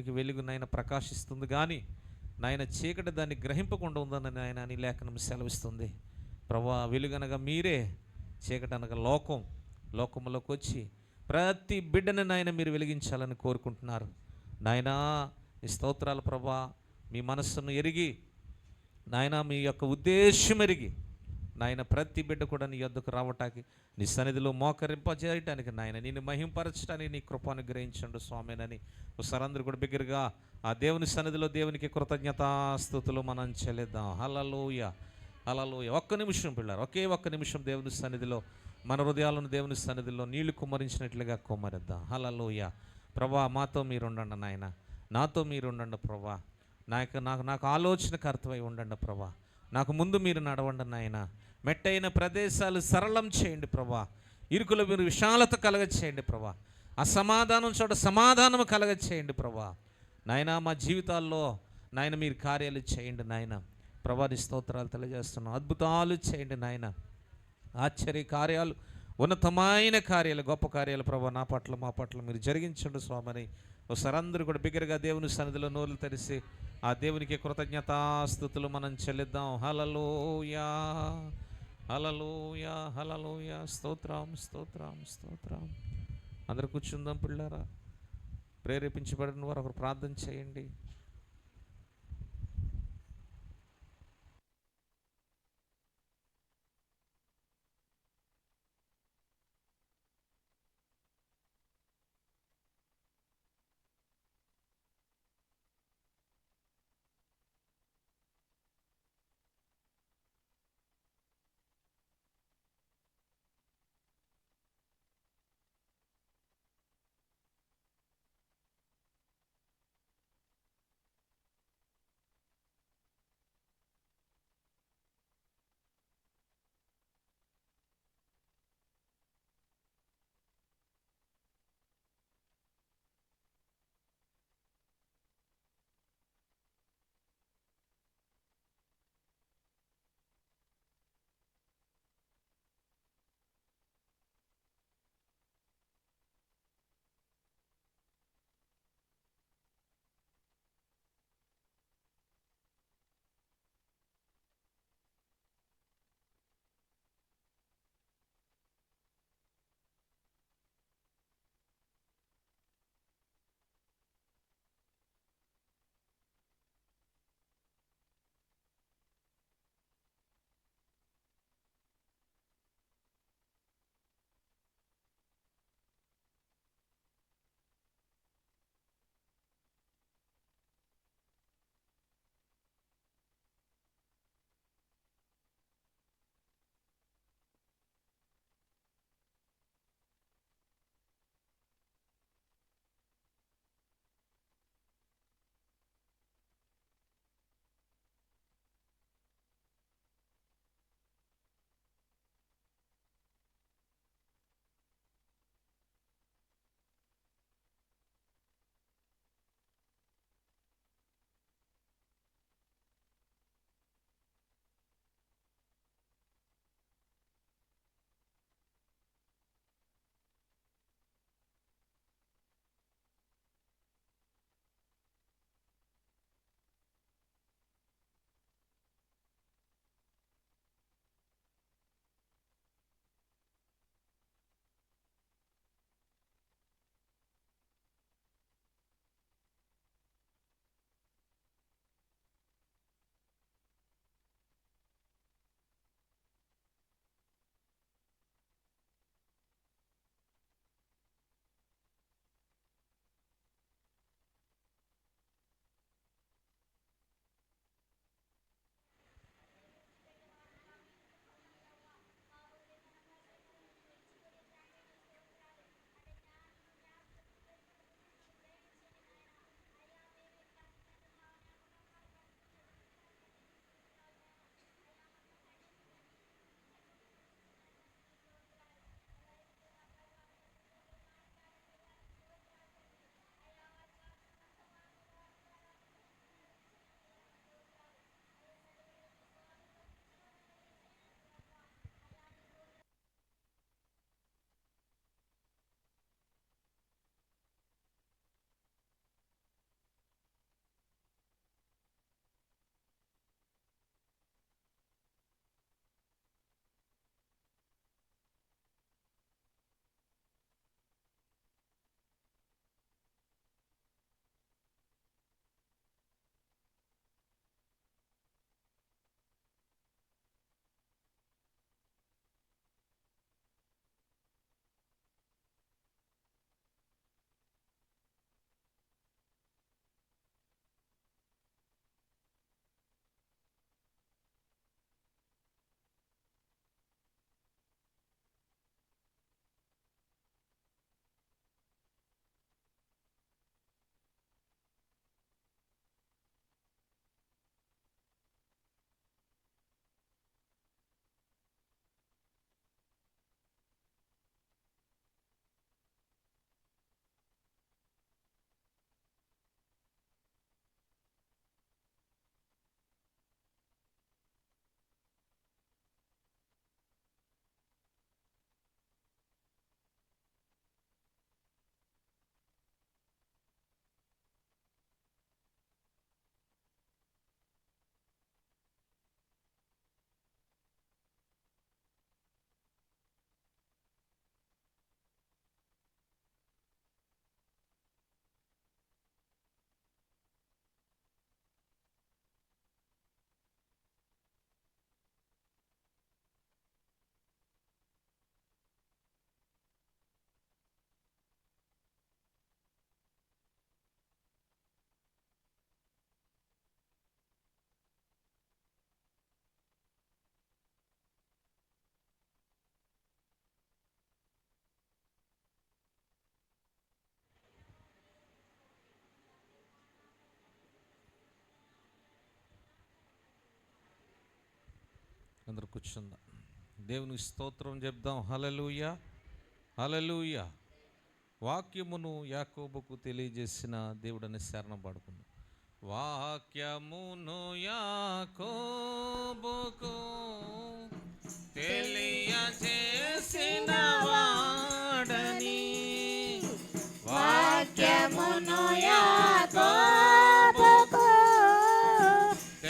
వెలుగు నాయన ప్రకాశిస్తుంది కానీ నాయన చీకటి దాన్ని గ్రహింపకుండా ఉందని నాయన అని లేఖనం సెలవిస్తుంది. ప్రభా వెలుగనగా మీరే, చీకటి అనగా లోకంలోకి వచ్చి ప్రతి బిడ్డని నాయన మీరు వెలిగించాలని కోరుకుంటున్నారు. నాయనా ఈ స్తోత్రాలు ప్రభా, మీ మనస్సును ఎరిగి నాయన మీ యొక్క ఉద్దేశం ఎరిగి నాయన ప్రతి బిడ్డ కూడా నీ యొద్దకు రావటానికి, నీ సన్నిధిలో మోకరింపజేయటానికి నాయన నిన్ను మహింపరచడానికి నీ కృపను గ్రహించండు స్వామినని ఒకసారి అందరూ కూడా బిగ్గరగా ఆ దేవుని సన్నిధిలో దేవునికి కృతజ్ఞతాస్తుతులు మనం చెల్లిద్దాం. హల్లెలూయ, హల్లెలూయ. ఒక్క నిమిషం పిల్లలు, ఒక్క నిమిషం దేవుని సన్నిధిలో మన హృదయాలను దేవుని సన్నిధిలో నీళ్లు కుమ్మరించినట్లుగా కుమ్మరిద్దాం. హల్లెలూయ. ప్రభా మాతో మీరుండండి నాయన, నాతో మీరుండండి ప్రభా. నాకు ఆలోచనకర్తమై ఉండండి ప్రభా. నాకు ముందు మీరు నడవండి నాయన. మెట్టైన ప్రదేశాలు సరళం చేయండి ప్రభా. ఇరుకుల మీరు విశాలత కలగ చేయండి ప్రభా. అసమాధానం చోట సమాధానం కలగ చేయండి ప్రభా. నాయన మా జీవితాల్లో నాయన మీరు కార్యాలు చేయండి నాయన. ప్రభా నీ స్తోత్రాలు తెలియజేస్తున్నాం. అద్భుతాలు చేయండి నాయన. ఆశ్చర్య కార్యాలు, ఉన్నతమైన కార్యాలు, గొప్ప కార్యాలు ప్రభా నా పట్ల మా పట్ల మీరు జరిగించండి స్వామిని. ఒకసారి అందరూ కూడా బిగ్గరగా దేవుని సన్నిధిలో నోరులు తెరిచి ఆ దేవునికి కృతజ్ఞతాస్తుతులు మనం చెల్లిద్దాం. హల్లెలూయా, హల్లెలూయా, హల్లెలూయా. స్తోత్రం, స్తోత్రం, స్తోత్రం. అందరూ కూర్చుందాం పిల్లారా. ప్రేరేపించబడిన వారు ఒకరు ప్రార్థన చేయండి. అందరూ కూర్చుందాం. దేవునికి స్తోత్రం చెప్దాం. హల్లెలూయా, హల్లెలూయా. వాక్యమును యాకోబుకు తెలియజేసిన దేవుడని శరణ పడుకుందాం. వాక్యమును యాకోబుకు తెలియజేసిన వాడని, వాక్యమును యాకోబుకు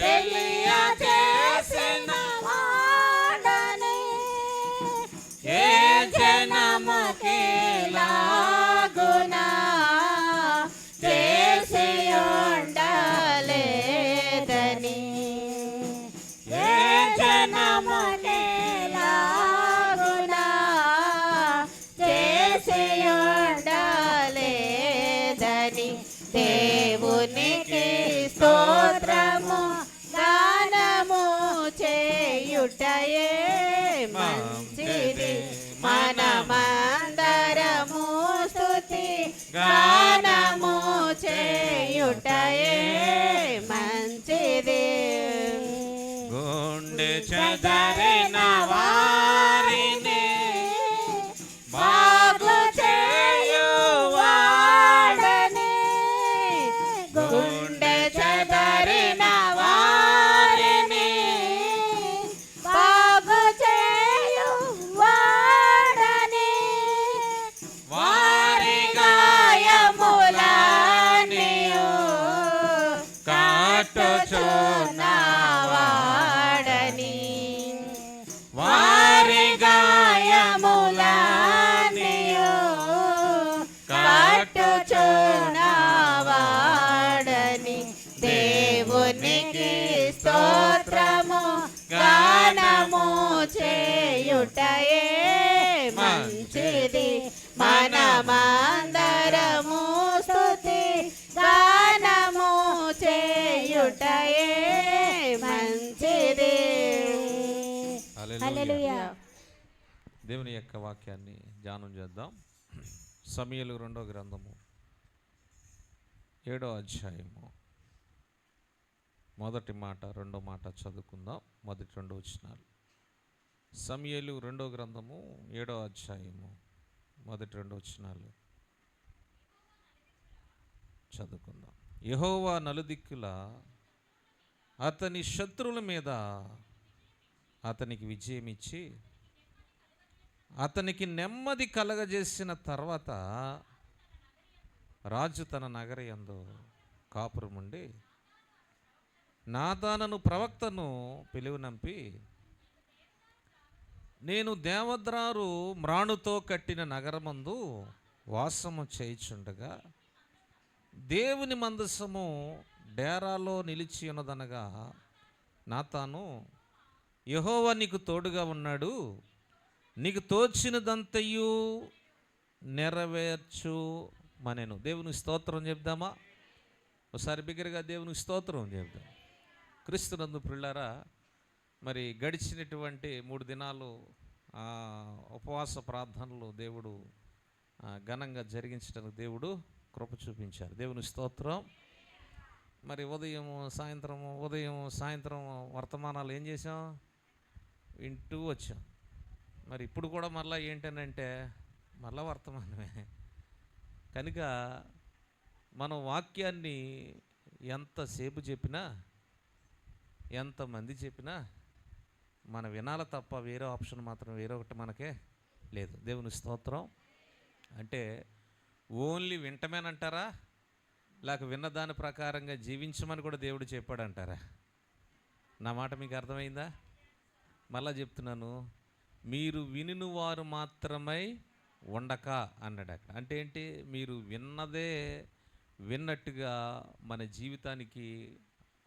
తెలియజేసిన వాడని, ఏ జనముకిలాగునా చేసి ఉండలేదని, ఏ జనముకిలాగునా చేసి ఉండలేదని, దేవునికి స్తోత్రము గానము చేయుటయే మంచిది. మనమందరము స్తుతి గానము చేయుటయే మంచిది. గుండె చెదరిన వారిని బాగు చేయువాడని, గుండె చెదరిన వారిని బాగు చేయువాడని, వారి గాయములన్నీయు కాటుచున్నవాడని, వారి గాయములన్నీయు కాటుచున్నవాడని, దేవునికి స్తోత్రము గానము చేయుటయే మంచిది. మనమందరము స్తుతి గానము చేయుటయే మంచిది. హల్లెలూయా. దేవుని యొక్క వాక్యాన్ని ధ్యానం చేద్దాం. సమూయేలు 2వ గ్రంథము 7వ అధ్యాయము మొదటి మాట 2వ మాట చదువుకుందాం. మొదటి 2 వచనాలు. సమూయేలు 2వ గ్రంథము 7వ అధ్యాయము మొదటి 2 వచనాలు చదువుకుందాం. యెహోవా నలుదిక్కుల అతని శత్రువుల మీద అతనికి విజయం ఇచ్చి అతనికి నెమ్మది కలగజేసిన తర్వాత రాజు తన నగరయందు కాపురముండి నాతానను ప్రవక్తను పిలువనంపి, నేను దేవద్రారు మ్రాణుతో కట్టిన నగరమందు వాసము చేయుచుండగా దేవుని మందసము డేరాలో నిలిచి ఉన్నదనగా నాతాను, యెహోవా నీకు తోడుగా ఉన్నాడు, నీకు తోచినదంతయు నెరవేర్చు మనెను. దేవునికి స్తోత్రం చెప్దామా? ఒకసారి బిగ్గరగా దేవునికి స్తోత్రం చెప్దాం. క్రీస్తునందు ప్రియులారా, మరి గడిచినటువంటి 3 దినాలు ఉపవాస ప్రార్థనలు దేవుడు ఘనంగా జరిగించడానికి దేవుడు కృప చూపించారు. దేవుని స్తోత్రం. మరి ఉదయం సాయంత్రం వర్తమానాలు ఏం చేసాం? వింటూ వచ్చాం. మరి ఇప్పుడు కూడా మళ్ళీ ఏంటనంటే మళ్ళా వర్తమానమే. కనుక మనం వాక్యాన్ని ఎంతసేపు చెప్పినా, ఎంతమంది చెప్పినా మన వినాల తప్ప వేరే ఆప్షన్ మాత్రం వేరే ఒకటి మనకే లేదు. దేవుని స్తోత్రం. అంటే ఓన్లీ వింటమేనంటారా, లేక విన్నదాని ప్రకారంగా జీవించమని కూడా దేవుడు చెప్పాడంటారా? నా మాట మీకు అర్థమైందా? మళ్ళా చెప్తున్నాను, మీరు వినిన వారు మాత్రమై ఉండక అన్నాడు అక్కడ. అంటే ఏంటి? మీరు విన్నదే విన్నట్టుగా మన జీవితానికి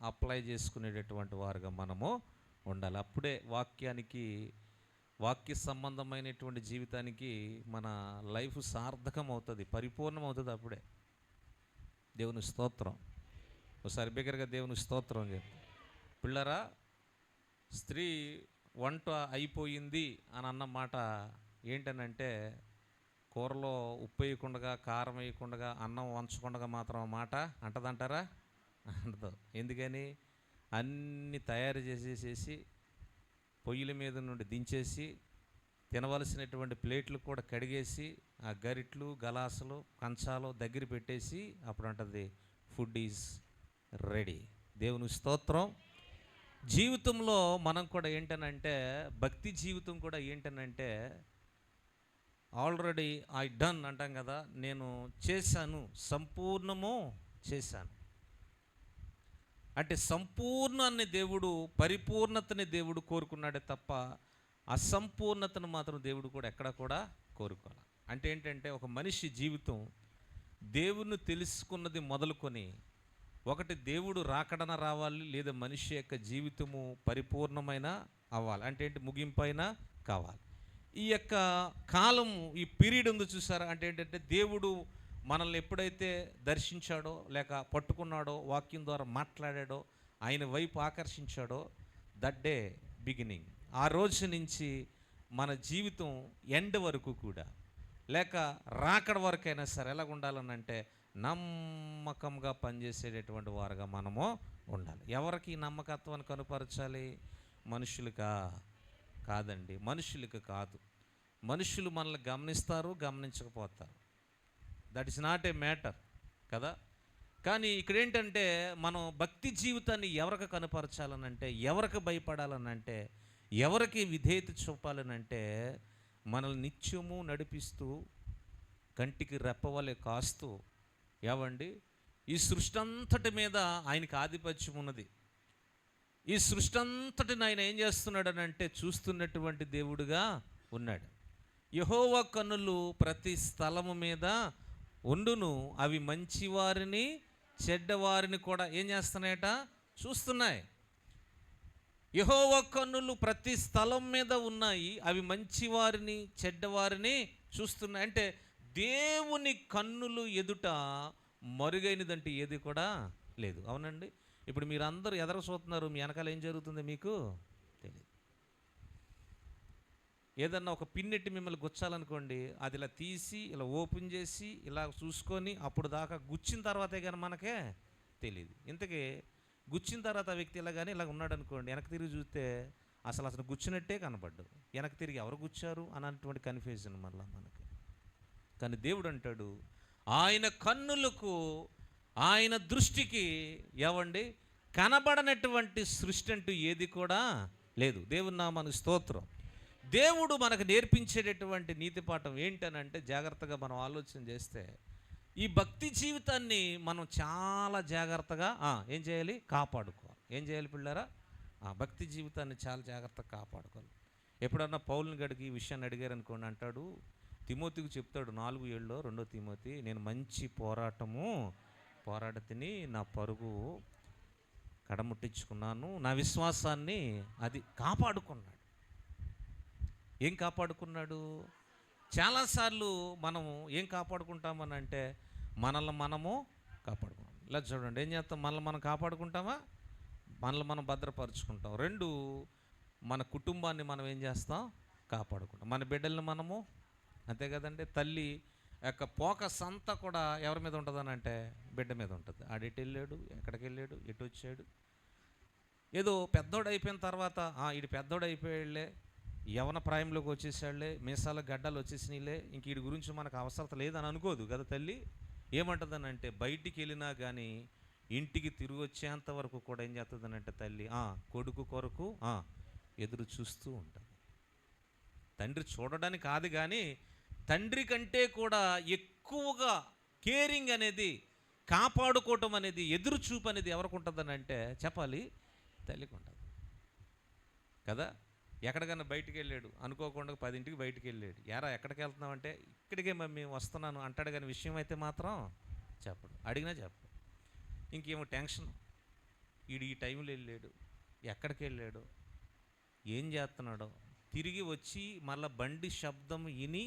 అప్లై చేసుకునేటటువంటి వారుగా మనము ఉండాలి. అప్పుడే వాక్య సంబంధమైనటువంటి జీవితానికి మన లైఫ్ సార్థకం అవుతుంది, పరిపూర్ణం అవుతుంది. అప్పుడే దేవుని స్తోత్రం. ఒకసారి బిగ్గరగా దేవుని స్తోత్రం చెప్పు. పిల్లరా, స్త్రీ వంట అయిపోయింది అని అన్నమాట ఏంటనంటే, కూరలో ఉప్పు వేయకుండా, కారం వేయకుండా, అన్నం వంచకుండా మాత్రం మాట పొయ్యిల మీద నుండి దించేసి తినవలసినటువంటి ప్లేట్లు కూడా కడిగేసి ఆ గరిట్లు గలాసులు కంచాలు దగ్గర పెట్టేసి అప్పుడు అంటది ఫుడ్ ఈజ్ రెడీ. దేవుని స్తోత్రం. జీవితంలో మనం కూడా ఏంటనంటే, భక్తి జీవితం కూడా ఏంటనంటే, ఆల్రెడీ ఐ డన్ అంటాం కదా, నేను చేశాను, సంపూర్ణము చేశాను అంటే సంపూర్ణాన్ని దేవుడు, పరిపూర్ణతని దేవుడు కోరుకున్నాడే తప్ప అసంపూర్ణతను మాత్రం దేవుడు కూడా ఎక్కడ కూడా కోరుకోవాలి. అంటే ఏంటంటే, ఒక మనిషి జీవితం దేవుణ్ణి తెలుసుకున్నది మొదలుకొని, ఒకటి దేవుడు రాకడన రావాలి, లేదా మనిషి యొక్క జీవితము పరిపూర్ణమైన అవ్వాలి. అంటే ఏంటి, ముగింపైన కావాలి. ఈ యొక్క కాలం, ఈ పీరియడ్ ఉంది చూసారా, అంటే ఏంటంటే దేవుడు మనల్ని ఎప్పుడైతే దర్శించాడో, లేక పట్టుకున్నాడో, వాక్యం ద్వారా మాట్లాడాడో, ఆయన వైపు ఆకర్షించాడో, దట్ డే బిగినింగ్. ఆ రోజు నుంచి మన జీవితం ఎండ్ వరకు కూడా, లేక రాకడ వరకైనా సరే ఎలాగ ఉండాలనంటే నమ్మకంగా పనిచేసేటటువంటి వారుగా మనము ఉండాలి. ఎవరికి నమ్మకత్వాన్ని కనుపరచాలి? మనుషులుగా కాదండి, మనుషులకు కాదు. మనుషులు మనల్ని గమనిస్తారు, గమనించకపోతారు, that is not a matter కదా. కానీ ఇక్కడ ఏంటంటే, మనం భక్తి జీవితాన్ని ఎవరికి కనుపరచాలనంటే, ఎవరికి భయపడాలనంటే, ఎవరికి విధేయత చూపాలనంటే, మనల్ని నిత్యము నడిపిస్తూ కంటికి రెప్పవలే కాస్తూ, ఏవండి, ఈ సృష్టి అంతటి మీద ఆయనకి ఆధిపత్యం ఉన్నది. ఈ సృష్టి అంతటిని ఆయన ఏం చేస్తున్నాడనంటే చూస్తున్నటువంటి దేవుడుగా ఉన్నాడు. యెహోవా కన్నులు ప్రతి స్థలము మీద ఉండును, అవి మంచివారిని చెడ్డవారిని కూడా ఏం చేస్తున్నాయట? చూస్తున్నాయి. యెహోవా కన్నులు ప్రతి స్థలం మీద ఉన్నాయి, అవి మంచివారిని చెడ్డవారిని చూస్తున్నాయి. అంటే దేవుని కన్నులు ఎదుట మరుగైనదంటే ఏది కూడా లేదు. అవునండి. ఇప్పుడు మీరు అందరూ ఎదర చూస్తున్నారు, మీ వెనకాల ఏం జరుగుతుందో మీకు తెలియదు. ఏదన్నా ఒక పిన్నెట్టి మిమ్మల్ని గుచ్చాలనుకోండి, అది ఇలా తీసి ఇలా ఓపెన్ చేసి ఇలా చూసుకొని అప్పుడు దాకా గుచ్చిన తర్వాతే కానీ మనకే తెలియదు. ఇంతకీ గుచ్చిన తర్వాత ఆ వ్యక్తి ఇలా కానీ ఇలా ఉన్నాడు అనుకోండి, వెనక్కి తిరిగి చూస్తే అసలు గుచ్చినట్టే కనపడ్డు. వెనక్కి తిరిగి ఎవరు గుచ్చారు అన్నటువంటి కన్ఫ్యూజన్ మళ్ళీ మనకి. కానీ దేవుడు అంటాడు, ఆయన కన్నులకు, ఆయన దృష్టికి ఏవండి కనబడనటువంటి సృష్టి అంటూ ఏది కూడా లేదు. దేవుని నామానికి స్తోత్రం. దేవుడు మనకు నేర్పించేటటువంటి నీతి పాఠం ఏంటనంటే, జాగ్రత్తగా మనం ఆలోచన చేస్తే, ఈ భక్తి జీవితాన్ని మనం చాలా జాగ్రత్తగా ఏం చేయాలి? కాపాడుకోవాలి. ఏం చేయాలి పిల్లరా? భక్తి జీవితాన్ని చాలా జాగ్రత్తగా కాపాడుకోవాలి. ఎప్పుడన్నా పౌలుని గడికి ఈ విషయాన్ని అడిగారు అనుకోండి, అంటాడు, తిమోతికి చెప్తాడు 4:7 2 తిమోతి, నేను మంచి పోరాటతిని, నా పరుగు కడముట్టించుకున్నాను, నా విశ్వాసాన్ని అది కాపాడుకున్నాడు. ఏం కాపాడుకున్నాడు? చాలాసార్లు మనము ఏం కాపాడుకుంటామని అంటే, మనల్ని మనము కాపాడుకుంటాం. ఇలా చూడండి, ఏం చేస్తాం? మనల్ని మనం కాపాడుకుంటామా? మనల్ని మనం భద్రపరుచుకుంటాం. 2, మన కుటుంబాన్ని మనం ఏం చేస్తాం? కాపాడుకుంటాం. మన బిడ్డల్ని మనము, అంతే కదండి. తల్లి యొక్క ఫోకస్ అంతా కూడా ఎవరి మీద ఉంటుందని అంటే బిడ్డ మీద ఉంటుంది. ఆడు ఎటు వెళ్ళాడు, ఎక్కడికి వెళ్ళాడు, ఎటు వచ్చాడు. ఏదో పెద్దోడు అయిపోయిన తర్వాత ఈడు పెద్దోడు అయిపోయాడులే, యవన ప్రాయంలోకి వచ్చేసాడులే, మీసాల గడ్డలు వచ్చేసినాయిలే, ఇంక వీడి గురించి మనకు అవసరం లేదని అనుకోదు కదా తల్లి. ఏమంటుందని అంటే, బయటికి వెళ్ళినా కానీ ఇంటికి తిరిగి వచ్చేంత వరకు కూడా ఏం చేస్తుందని అంటే తల్లి కొడుకు కొరకు ఎదురు చూస్తూ ఉంటుంది. తండ్రి చూడడానికి కాదు కానీ, తండ్రి కంటే కూడా ఎక్కువగా కేరింగ్ అనేది, కాపాడుకోవటం అనేది, ఎదురు చూపు అనేది ఎవరికి ఉంటుందని అంటే చెప్పాలి, తల్లికి ఉంటుంది కదా. ఎక్కడికన్నా బయటికి వెళ్ళాడు అనుకోకుండా, 10ంటికి బయటికి వెళ్ళాడు, ఎరా ఎక్కడికి వెళ్తున్నామంటే ఇక్కడికే మమ్మీ వస్తున్నాను అంటాడు, కానీ విషయం అయితే మాత్రం చెప్పడు, అడిగినా చెప్పడు. ఇంకేమో టెన్షన్, వీడు ఈ టైంలో వెళ్ళాడు, ఎక్కడికి వెళ్ళాడు, ఏం చేస్తున్నాడో, తిరిగి వచ్చి మళ్ళీ బండి శబ్దం విని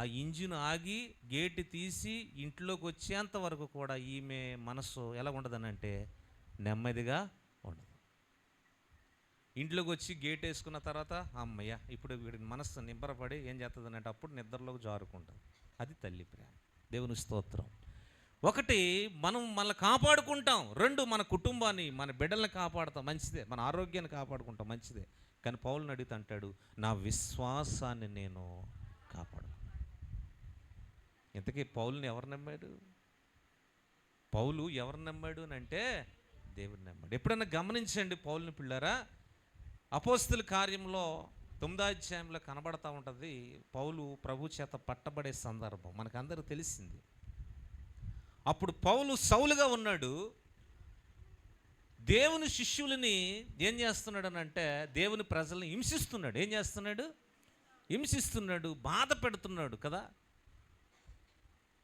ఆ ఇంజిన్ ఆగి గేటు తీసి ఇంట్లోకి వచ్చేంత వరకు కూడా ఈమె మనసు ఎలా ఉండదనంటే నెమ్మదిగా ఉండదు. ఇంట్లోకి వచ్చి గేట్ వేసుకున్న తర్వాత అమ్మయ్య ఇప్పుడు వీడి మనస్సు నిబ్బరపడి ఏం చేస్తుంది అంటే అప్పుడు నిద్రలోకి జారుకుంటుంది. అది తల్లి ప్రేమ. దేవుని స్తోత్రం. ఒకటి మనం మనల్ని కాపాడుకుంటాం, రెండు మన కుటుంబాన్ని మన బిడ్డల్ని కాపాడుతాం, మంచిదే, మన ఆరోగ్యాన్ని కాపాడుకుంటాం, మంచిదే. కానీ పౌలుని అడిగితే అంటాడు, నా విశ్వాసాన్ని నేను కాపాడు. ఇంతకీ పౌలుని ఎవరు నమ్మాడు? పౌలు ఎవరు నమ్మాడు అని అంటే దేవుడిని నమ్మాడు. ఎప్పుడైనా గమనించండి పౌలుని పిల్లారా, అపోస్తల కార్యంలో 9వ అధ్యాయంలో కనబడతా ఉంటుంది. పౌలు ప్రభు చేత పట్టబడే సందర్భం మనకందరూ తెలిసింది. అప్పుడు పౌలు సౌలుగా ఉన్నాడు. దేవుని శిష్యులని ఏం చేస్తున్నాడు అని అంటే దేవుని ప్రజల్ని హింసిస్తున్నాడు. ఏం చేస్తున్నాడు? హింసిస్తున్నాడు, బాధ పెడుతున్నాడు కదా.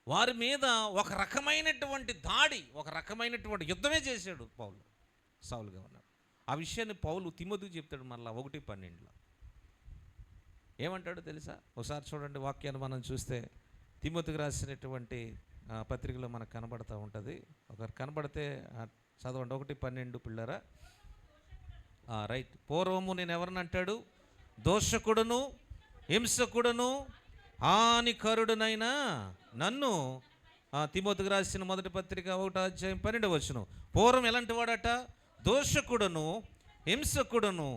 వారి మీద ఒక రకమైనటువంటి దాడి, ఒక రకమైనటువంటి యుద్ధమే చేశాడు పౌలు సౌలుగా ఉన్నాడు. ఆ విషయాన్ని పౌలు తిమోతికి చెప్తాడు మళ్ళీ 1:12. ఏమంటాడో తెలుసా? ఒకసారి చూడండి, వాక్యాన్ని మనం చూస్తే తిమోతికి రాసినటువంటి పత్రికలో మనకు కనబడుతూ ఉంటుంది. ఒకరు కనబడితే చదవండి, 1:12 పిల్లరా. రైట్. పూర్వము నేను ఎవరిని అంటాడు? దోషకుడును హింసకుడును హానికరుడునైనా నన్ను, తిమోతికి రాసిన మొదటి పత్రిక 1వ అధ్యాయం 12వ వచనం. పూర్వం ఎలాంటి వాడట? దోషకుడును హింసకుడును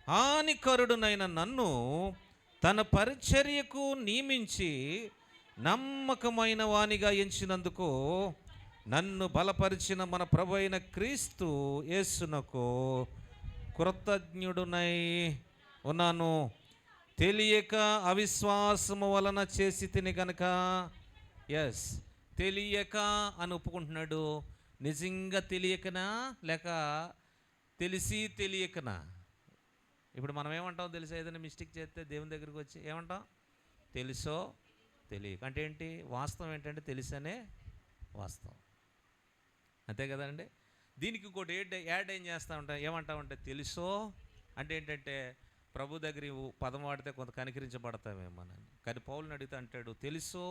హానికరుడునైన నన్ను తన పరిచర్యకు నియమించి నమ్మకమైన వానిగా ఎంచినందుకు నన్ను బలపరిచిన మన ప్రభు అయిన క్రీస్తు యేసునకు కృతజ్ఞుడునై ఉన్నాను. తెలియక అవిశ్వాసము వలన చేసి తిని కనుక. ఎస్, తెలియక అని ఒప్పుకుంటున్నాడు. నిజంగా తెలియకనా లేక తెలిసి తెలియకనా? ఇప్పుడు మనం ఏమంటాం తెలుసా? ఏదైనా మిస్టేక్ చేస్తే దేవుని దగ్గరికి వచ్చి ఏమంటాం? తెలుసో తెలియక. అంటే ఏంటి? వాస్తవం ఏంటంటే తెలిసనే వాస్తవం, అంతే కదండి. దీనికి ఇంకోటి యాడ్ ఏం చేస్తూ ఉంటాం, ఏమంటామంటే తెలుసో అంటే ఏంటంటే ప్రభు దగ్గర పదం వాడితే కొంత కనికరించబడతామేమోనని. కానీ పౌలుని అడిగితే అంటాడు తెలుసో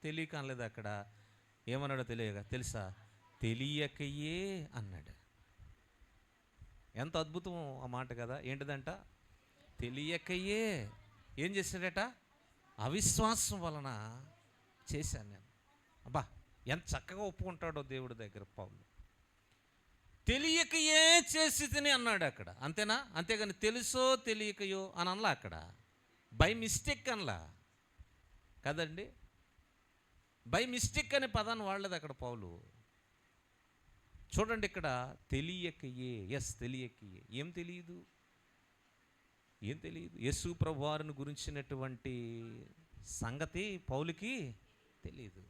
తెలియక అనలేదు అక్కడ. ఏమన్నాడో తెలియక, తెలుసా తెలియకయే అన్నాడు. ఎంత అద్భుతం ఆ మాట కదా. ఏంటిదంట? తెలియకయే ఏం చేశాడట? అవిశ్వాసం వలన చేశాను నేను. అబ్బా, ఎంత చక్కగా ఒప్పుకుంటాడో దేవుడి దగ్గర పౌలు. తెలియకయే చేసి తిని అన్నాడు అక్కడ, అంతేనా? అంతేగాని తెలుసో తెలియకయో అని అనలా అక్కడ. బై మిస్టేక్ అనలా కదండి. బై మిస్టేక్ అనే పదాన్ని వాడలేదు అక్కడ పౌలు. చూడండి ఇక్కడ తెలియకయే. ఎస్, తెలియకయే. ఏం తెలియదు? ఏం తెలియదు? యేసు ప్రభు వారిని గురించినటువంటి సంగతి పౌలుకి తెలియదు.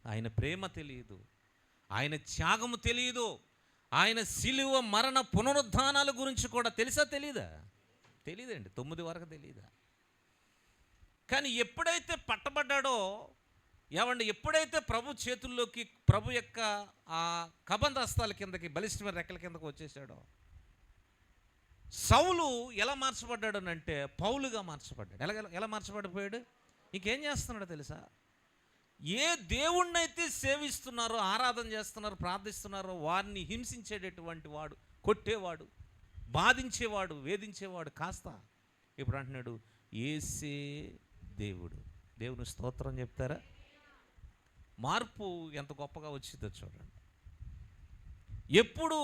ఆయన ప్రేమ తెలియదు, ఆయన త్యాగము తెలియదు, ఆయన శిలువ మరణ పునరుద్ధానాల గురించి కూడా తెలుసా? తెలీదా? తెలియదండి. 9 వరకు తెలీదా? కానీ ఎప్పుడైతే పట్టబడ్డాడో, ఏమండి, ఎప్పుడైతే ప్రభు చేతుల్లోకి, ప్రభు యొక్క ఆ కబంధ హస్తాల కిందకి, బలిష్టమైన రెక్కల కిందకి వచ్చేసాడో, సౌలు ఎలా మార్చబడ్డాడు అంటే పౌలుగా మార్చబడ్డాడు. ఎలా మార్చబడిపోయాడు? ఇంకేం చేస్తున్నాడో తెలుసా? ఏ దేవుణ్ణైతే సేవిస్తున్నారో, ఆరాధన చేస్తున్నారో, ప్రార్థిస్తున్నారో వారిని హింసించేటటువంటి వాడు, కొట్టేవాడు, బాధించేవాడు, వేధించేవాడు కాస్త ఇప్పుడు అంటున్నాడు యేసే దేవుడు. దేవుని స్తోత్రం చెప్తారా? మార్పు ఎంత గొప్పగా వచ్చిందో చూడండి. ఎప్పుడు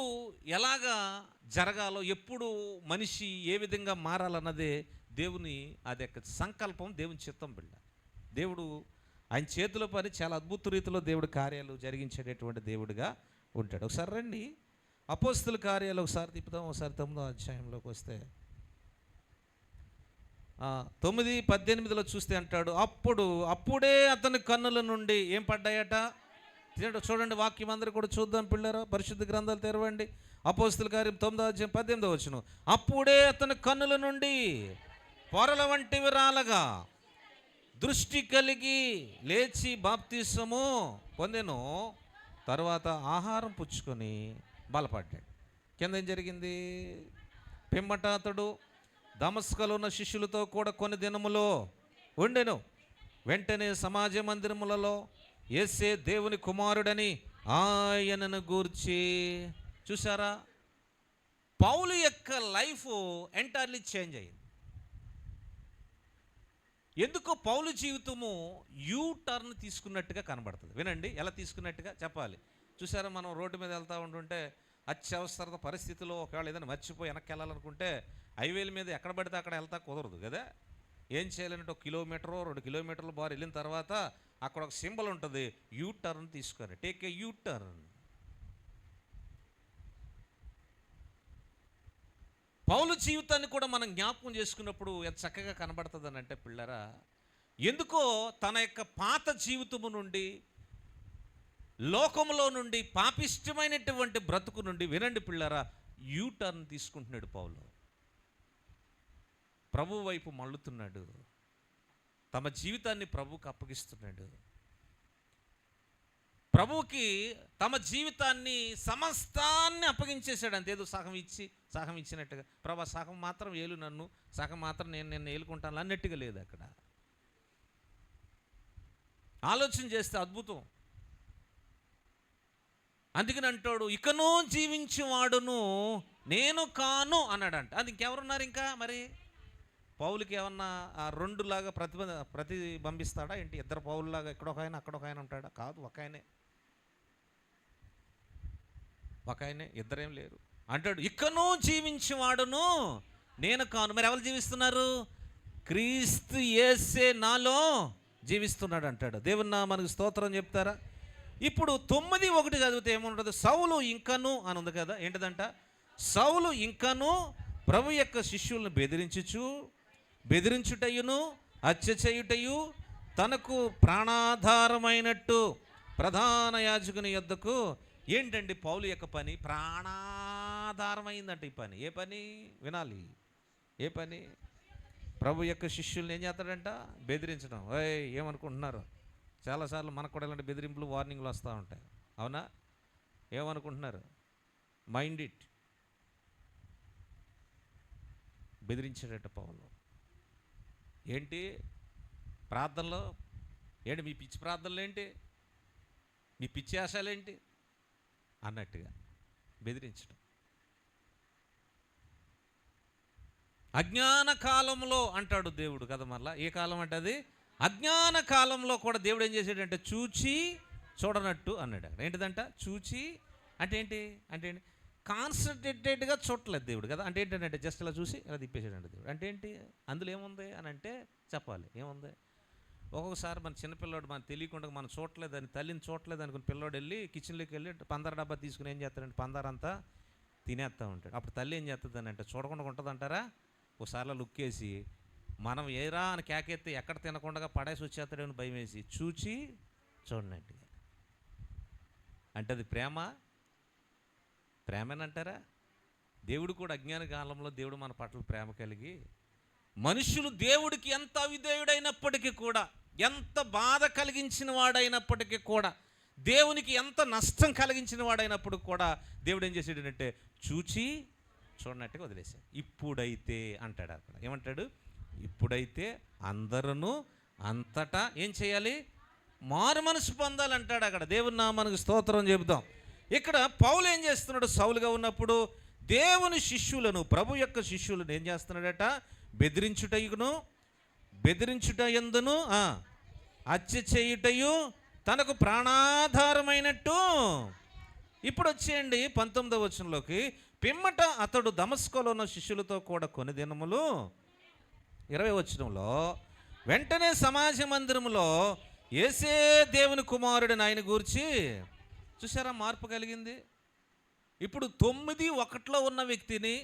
ఎలాగా జరగాలో, ఎప్పుడు మనిషి ఏ విధంగా మారాలన్నదే దేవుని అది యొక్క సంకల్పం, దేవుని చిత్తం బిడ్డ. దేవుడు ఆయన చేతిలో పని చాలా అద్భుత రీతిలో దేవుడు కార్యాలు జరిగించేటటువంటి దేవుడిగా ఉంటాడు. ఒకసారి రండి, అపోస్తల కార్యాలు ఒకసారి తిప్పుదాం. ఒకసారి 9వ అధ్యాయంలోకి వస్తే 9:18 చూస్తే అంటాడు, అప్పుడే అతని కన్నుల నుండి ఏం పడ్డాయట? చూడండి, వాక్యం అందరూ కూడా చూద్దాం పిల్లరా. పరిశుద్ధ గ్రంథాలు తెరవండి. అపోస్తల కార్యం 9వ అధ్యాయం 18వ వచనం. అప్పుడే అతని కన్నుల నుండి పొరల వంటివి రాలగా దృష్టి కలిగి లేచి బాప్తిసము పొందెను. తర్వాత ఆహారం పుచ్చుకొని బలపడ్డాడు. కింద ఏం జరిగింది? పిమ్మట అతడు దమస్కులో ఉన్న శిష్యులతో కూడా కొన్ని దినములో ఉండెను. వెంటనే సమాజ మందిరములలో యేసే దేవుని కుమారుడని ఆయనను గూర్చి. చూసారా? పౌలు యొక్క లైఫ్ ఎంటైర్లీ చేంజ్ అయింది. ఎందుకో పౌలు జీవితము యూ టర్న్ తీసుకున్నట్టుగా కనబడుతుంది. వినండి, ఎలా తీసుకున్నట్టుగా చెప్పాలి. చూసారా, మనం రోడ్డు మీద వెళ్తూ ఉంటుంటే అత్యవసర పరిస్థితిలో ఒకవేళ ఏదైనా మర్చిపోయి వెనక్కి వెళ్ళాలనుకుంటే హైవేల మీద ఎక్కడ పడితే అక్కడ వెళ్తా కుదరదు కదా. ఏం చేయాలంటే 1 కిలోమీటరు 2 కిలోమీటర్ల బార్ వెళ్ళిన తర్వాత అక్కడ ఒక సింబల్ ఉంటుంది, యూ టర్న్ తీసుకొని, టేక్ ఏ యూ టర్న్. పౌలు జీవితాన్ని కూడా మనం జ్ఞాపకం చేసుకున్నప్పుడు ఎంత చక్కగా కనబడుతుంది అని అంటే పిల్లరా, ఎందుకో తన యొక్క పాత జీవితము నుండి, లోకంలో నుండి, పాపిష్టమైనటువంటి బ్రతుకు నుండి, వినండి పిల్లరా, యూ టర్న్ తీసుకుంటున్నాడు పౌలు. ప్రభు వైపు మళ్ళుతున్నాడు, తమ జీవితాన్ని ప్రభువుకి అప్పగిస్తున్నాడు. ప్రభువుకి తమ జీవితాన్ని సమస్తాన్ని అప్పగించేశాడు. అంతేదో సగం ఇచ్చినట్టుగా, ప్రభా సగం మాత్రం ఏలు నన్ను, సగం మాత్రం నేను ఏలుకుంటాను అన్నట్టుగా లేదు అక్కడ. ఆలోచన చేస్తే అద్భుతం. అందుకని అంటాడు, ఇకనూ జీవించేవాడును నేను కాను అన్నాడంట. అది ఇంకెవరున్నారు ఇంకా? మరి పౌలుకి ఏమన్నా ఆ రెండులాగా ప్రతిబింబిస్తాడా ఏంటి? ఇద్దరు పౌలులాగా ఇక్కడ ఒక ఆయన అక్కడ ఒక ఆయన ఉంటాడా? కాదు, ఒక ఆయనే, ఇద్దరేం లేరు. అంటాడు, ఇకనూ జీవించేవాడును నేను కాను. మరి ఎవరు జీవిస్తున్నారు? క్రీస్తు యేసే నాలో జీవిస్తున్నాడు అంటాడు. దేవుని నామానికి స్తోత్రం చెప్తారా? ఇప్పుడు 9:1 చదివితే ఏముంటుంది? సౌలు ఇంకను అని ఉంది కదా. ఏంటిదంట? సౌలు ఇంకను ప్రభు యొక్క శిష్యులను బెదిరించుటయును హత్య చేయుటయు తనకు ప్రాణాధారమైనట్టు ప్రధాన యాజకుని యొద్దకు. ఏంటండి పౌలు యొక్క పని? ప్రాణాధారమైందంట ఈ పని. ఏ పని? వినాలి. ఏ పని? ప్రభు యొక్క శిష్యుల్ని ఏం చేస్తాడంట? బెదిరించడం. ఏమనుకుంటున్నారు? చాలాసార్లు మనకు కూడా ఇలాంటి బెదిరింపులు, వార్నింగ్లు వస్తూ ఉంటాయి. అవునా? ఏమనుకుంటున్నారు? Mind it. బెదిరించాడట పౌలు. ఏంటి ప్రార్థనలో? ఏంటి మీ పిచ్చి ప్రార్థనలు? ఏంటి మీ పిచ్చి ఆశలేంటి అన్నట్టుగా బెదిరించడం. అజ్ఞాన కాలంలో అంటాడు దేవుడు కదా. మళ్ళా ఏ కాలం అంటే అది అజ్ఞాన కాలంలో కూడా దేవుడు ఏం చేశాడంటే చూచి చూడనట్టు అన్నాడు. ఏంటిదంట? చూచి అంటే ఏంటి? కాన్సన్ట్రేటెడ్గా చూడలేదు దేవుడు కదా. అంటే ఏంటంటే జస్ట్ ఇలా చూసి ఇలా తిప్పేసాడంటే దేవుడు. అంటే ఏంటి? అందులో ఏముంది అని అంటే చెప్పాలి. ఏముంది? ఒక్కొక్కసారి మన చిన్నపిల్లాడు మన తెలియకుండా మనం చూడలేదని, తల్లిని చూడలేదు అనుకుని పిల్లోడు వెళ్ళి కిచెన్లోకి వెళ్ళి పందార డబ్బా తీసుకుని ఏం చేస్తాడంటే పందారంతా తినేస్తూ ఉంటాడు. అప్పుడు తల్లి ఏం చేస్తుంది అంటే చూడకుండా ఉంటుందంటారా? ఒకసారిలో లుక్ వేసి మనం ఏరా అని కేకెత్తే ఎక్కడ తినకుండా పడేసి వచ్చేస్తాడని భయం వేసి చూచి చూడనట్టుగా. అంటే అది ప్రేమేనంటారా? దేవుడు కూడా అజ్ఞాన కాలంలో దేవుడు మన పట్ల ప్రేమ కలిగి, మనుషులు దేవుడికి ఎంత అవిధేయుడైనప్పటికీ కూడా, ఎంత బాధ కలిగించిన వాడైనప్పటికీ కూడా, దేవునికి ఎంత నష్టం కలిగించిన వాడైనప్పుడు కూడా దేవుడు ఏం చేసాడంటే చూచి చూడనట్టుగా వదిలేశాడు. ఇప్పుడైతే అంటాడు అక్కడ. ఏమంటాడు? ఇప్పుడైతే అందరూ అంతటా ఏం చేయాలి? మారు మనసు పొందాలంటాడు అక్కడ. దేవుని నామానికి స్తోత్రం చెబుతాం. ఇక్కడ పౌలు ఏం చేస్తున్నాడు? సౌలుగా ఉన్నప్పుడు దేవుని శిష్యులను, ప్రభు యొక్క శిష్యులను ఏం చేస్తున్నాడట? బెదిరించుటయందును హత్య చేయుటయు తనకు ప్రాణాధారమైనట్టు. ఇప్పుడు వచ్చేయండి 19వ వచనంలోకి. పిమ్మట అతడు దమస్కులో ఉన్న శిష్యులతో కూడా కొన్ని దినములు, 20వ వచనంలో, వెంటనే సమాజ మందిరములో యేసే దేవుని కుమారుడిని ఆయన గూర్చి. చూసారా మార్పు కలిగింది? ఇప్పుడు 9:1 ఉన్న వ్యక్తిని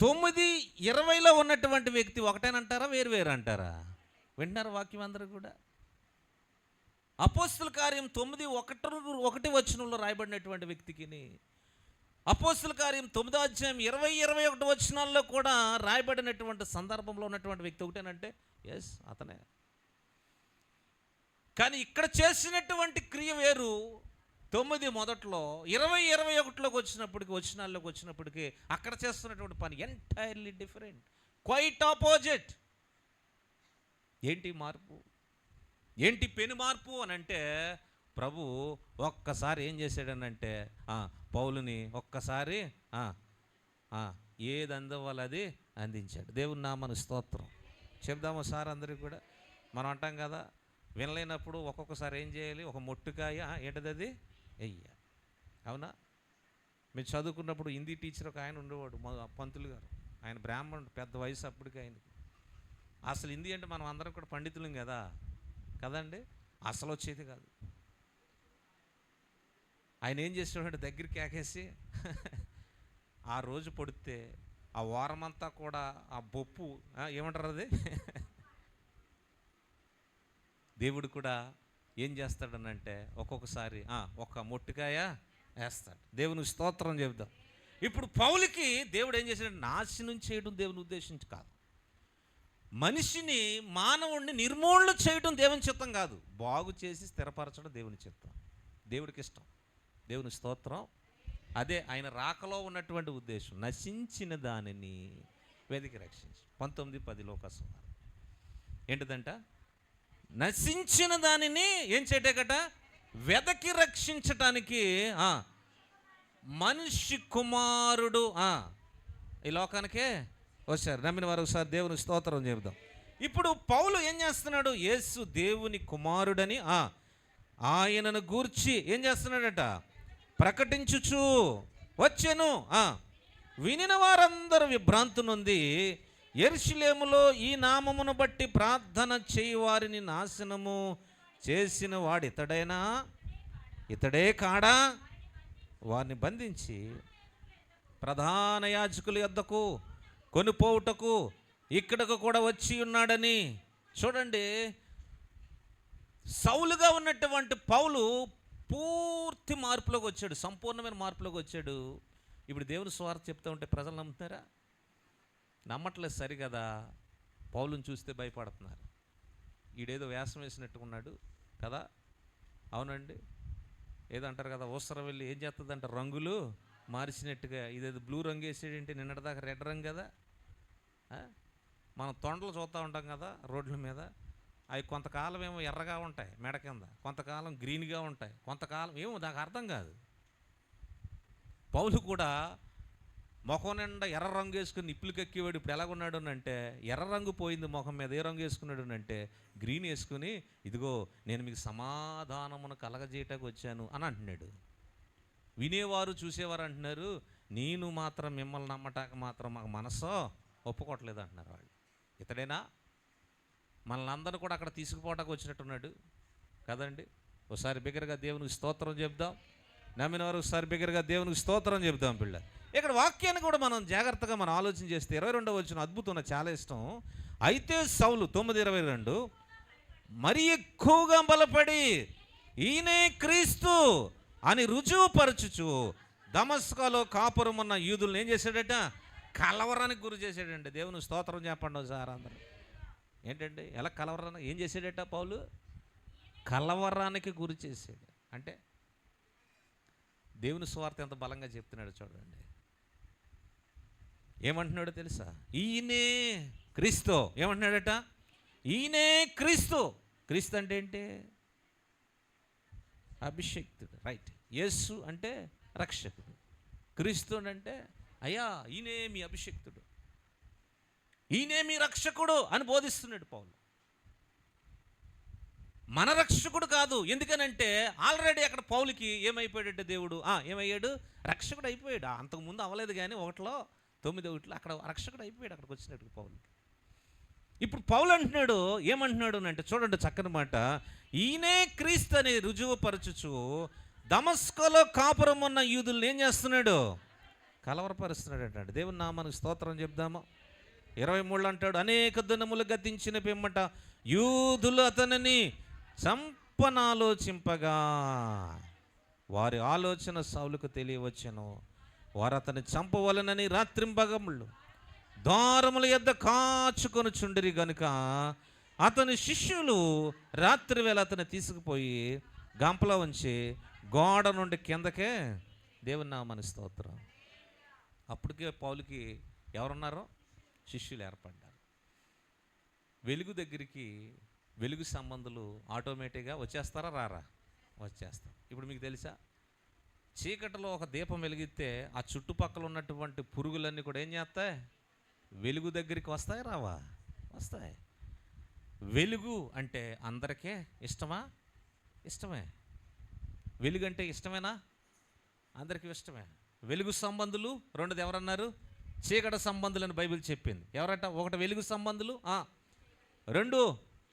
9:20 ఉన్నటువంటి వ్యక్తి ఒకటేనంటారా? వేరు అంటారా? వింటున్నారు వాక్యం అందరూ కూడా? అపోస్తుల కార్యం 9:1 వచనంలో రాయబడినటువంటి వ్యక్తికి, అపోస్తుల కార్యం 9వ అధ్యాయం 20-21 వచనాల్లో కూడా రాయబడినటువంటి సందర్భంలో ఉన్నటువంటి వ్యక్తి ఒకటేనంటే ఎస్ అతనే. కానీ ఇక్కడ చేసినటువంటి క్రియ వేరు. 9 మొదట్లో, 20-21లోకి వచ్చినప్పటికీ అక్కడ చేస్తున్నటువంటి పని ఎంటైర్లీ డిఫరెంట్, క్వైట్ ఆపోజిట్. ఏంటి మార్పు? ఏంటి పెను మార్పు అని అంటే, ప్రభు ఒక్కసారి ఏం చేశాడనంటే పౌలుని ఒక్కసారి ఏది అందవాళ్ళు అది అందించాడు. దేవుని నామమునకు స్తోత్రం. చెప్దాము సార్ అందరికి కూడా. మనం అంటాం కదా, వినలేనప్పుడు ఒక్కొక్కసారి ఏం చేయాలి, ఒక మొట్టుకాయ ఏంటది అది వెయ్యాలి. అవునా? మీరు చదువుకున్నప్పుడు హిందీ టీచర్ ఒక ఆయన ఉండేవాడు, పంతులు గారు. ఆయన బ్రాహ్మణుడు, పెద్ద వయసు అప్పటికి ఆయనకి. అసలు హిందీ అంటే మనం అందరం కూడా పండితులం కదా, కదండి. అసలు వచ్చేది కాదు. ఆయన ఏం చేసేవాడు, దగ్గరికి కేకేసి ఆ రోజు పొడితే ఆ వారమంతా కూడా ఆ బొప్పు ఏమంటారు అది దేవుడు కూడా ఏం చేస్తాడనంటే ఒక్కొక్కసారి ఒక మొట్టికాయ వేస్తాడు. దేవుని స్తోత్రం చెబుదాం. ఇప్పుడు పౌలుకి దేవుడు ఏం చేశాడు, నాశనం చేయడం దేవుని ఉద్దేశించి కాదు, మనిషిని మానవుడిని నిర్మూలన చేయడం దేవుని చిత్తం కాదు, బాగు చేసి స్థిరపరచడం దేవుని చిత్తం, దేవుడికి ఇష్టం. దేవుని స్తోత్రం. అదే ఆయన రాకలో ఉన్నటువంటి ఉద్దేశం, నశించిన దానిని వెతికి రక్షించి. 19:10 కోసం ఏంటిదంట, నశించిన దానిని ఏం చేయటకట, వెదకి రక్షించటానికి మనిషి కుమారుడు ఈ లోకానికే వచ్చారు. నమ్మిన వారు ఒకసారి దేవుని స్తోత్రం చెబుదాం. ఇప్పుడు పౌలు ఏం చేస్తున్నాడు, యేసు దేవుని కుమారుడని ఆయనను గూర్చి ఏం చేస్తున్నాడట, ప్రకటించుచు వచ్చెను. వినిన వారందరూ విభ్రాంతి నొంది, యెరూషలేములో ఈ నామమును బట్టి ప్రార్థన చేయి వారిని నాశనము చేసిన వాడు ఇతడేనా, ఇతడే కాడా, వారిని బంధించి ప్రధాన యాజకుల యొద్దకు కొనిపోవుటకు ఇక్కడకు కూడా వచ్చి ఉన్నాడని. చూడండి, సౌలుగా ఉన్నటువంటి పౌలు పూర్తి మార్పులోకి వచ్చాడు, సంపూర్ణమైన మార్పులోకి వచ్చాడు. ఇప్పుడు దేవుని సువార్త చెప్తూ ఉంటే ప్రజలు నమ్ముతారా? నమ్మట్లేదు. సరిగదా, పౌలుని చూస్తే భయపడుతున్నారు. ఈడేదో వేషం వేసినట్టుగా ఉన్నాడు కదా. అవునండి, ఏదో అంటారు కదా, ఊసర వెళ్ళి ఏం చేస్తుందంట, రంగులు మార్చినట్టుగా ఇదేదో బ్లూ రంగు వేసేటంటే నిన్నటిదాకా రెడ్ రంగు కదా. మనం తొండలు చూస్తూ ఉంటాం కదా రోడ్ల మీద, అవి కొంతకాలం ఏమో ఎర్రగా ఉంటాయి మెడ కింద, కొంతకాలం గ్రీన్గా ఉంటాయి, కొంతకాలం ఏమో నాకు అర్థం కాదు. పౌలు కూడా ముఖం నిండా ఎర్ర రంగు వేసుకుని నిప్పులు కక్కేవాడు. ఇప్పుడు ఎలాగున్నాడు అంటే, ఎర్ర రంగు పోయింది ముఖం మీద, ఏ రంగు వేసుకున్నాడు అంటే గ్రీన్ వేసుకుని, ఇదిగో నేను మీకు సమాధానమును కలగజేయటానికి వచ్చాను అని అంటున్నాడు. వినేవారు చూసేవారు అంటున్నారు, నేను మాత్రం మిమ్మల్ని నమ్మటానికి మాత్రం మాకు మనసో ఒప్పుకోవట్లేదు అంటున్నారు వాళ్ళు. ఇతడేనా మనల్ని అందరూ కూడా అక్కడ తీసుకుపోవటానికి వచ్చినట్టున్నాడు కదండి. ఒకసారి బిగ్గరగా దేవునికి స్తోత్రం చెప్దాం. నమ్మిన వారు ఒకసారి బిగ్గరగా దేవునికి స్తోత్రం చెప్దాం. పిల్ల ఇక్కడ వాక్యాన్ని కూడా మనం జాగ్రత్తగా మనం ఆలోచన చేస్తే 22వ వచనం అద్భుతం, నాకు చాలా ఇష్టం. అయితే సౌలు 9:22 మరి ఎక్కువగా బలపడి ఈయనే క్రీస్తు అని రుజువుపరచుచు దమస్కులో కాపురం ఉన్న యూదులను ఏం చేశాడట, కలవరానికి గురి చేశాడండి. దేవుని స్తోత్రం చెప్పండి సార్ అందరూ. ఏంటండి, ఎలా కలవరానికి ఏం చేశాడట పౌలు, కలవరానికి గురి చేశాడు. అంటే దేవుని సువార్త ఎంత బలంగా చెప్తున్నాడు చూడండి. ఏమంటున్నాడో తెలుసా, ఈయనే క్రీస్తు. ఏమంటున్నాడట, ఈయనే క్రీస్తు. క్రీస్తు అంటే ఏంటి, అభిషేక్తుడు. రైట్. యేసు అంటే రక్షకుడు, క్రీస్తు అంటే అయ్యా ఈయనే మీ అభిషేక్తుడు, ఈయనే మీ రక్షకుడు అని బోధిస్తున్నాడు పౌలు. మన రక్షకుడు కాదు. ఎందుకనంటే ఆల్రెడీ అక్కడ పౌలుకి ఏమైపోయాడంటే దేవుడు ఏమయ్యాడు, రక్షకుడు అయిపోయాడు. అంతకుముందు అవ్వలేదు కానీ 1:9 అక్కడ రక్షకుడు అయిపోయాడు అక్కడికి వచ్చినట్టు పౌలుకి. ఇప్పుడు పౌలు అంటున్నాడు, ఏమంటున్నాడు అంటే చూడండి చక్కని మాట, ఈయనే క్రీస్తు అని రుజువుపరచుచు దమస్కులో కాపురం ఉన్న యూదులను ఏం చేస్తున్నాడు, కలవరపరుస్తున్నాడు అంటాడు. దేవుని నామానికి స్తోత్రం చెప్దామా. 23 అంటాడు, అనేక దినములు గతించిన పిమ్మట యూదులు అతనిని చంపనాలోచింపగా వారి ఆలోచన సౌలుకు తెలియవచ్చెను. వారు అతన్ని చంపవలనని రాత్రింబగములు ద్వారముల యొద్ద కాచుకొని చుండిరి గనుక అతని శిష్యులు రాత్రి వేళ అతన్ని తీసుకుపోయి గంపలో ఉంచి గోడ నుండి కిందకే, దేవుని నామానికి స్తోత్రం. అప్పటికే పౌలుకి ఎవరున్నారో శిష్యులు ఏర్పడ్డారు. వెలుగు దగ్గరికి వెలుగు సంబంధులు ఆటోమేటిక్గా వచ్చేస్తారా రారా, వచ్చేస్తారు. ఇప్పుడు మీకు తెలుసా, చీకటిలో ఒక దీపం వెలిగితే ఆ చుట్టుపక్కల ఉన్నటువంటి పురుగులన్నీ కూడా ఏం చేస్తాయి, వెలుగు దగ్గరికి వస్తాయి రావా, వస్తాయి. వెలుగు అంటే అందరికీ ఇష్టమా? ఇష్టమే. వెలుగు అంటే ఇష్టమేనా? అందరికీ ఇష్టమే. వెలుగు సంబంధులు, రెండోది ఎవరన్నారు? చీకటి సంబంధులు అని బైబిల్ చెప్పింది. ఎవరట? ఒకటి వెలుగు సంబంధులు, రెండు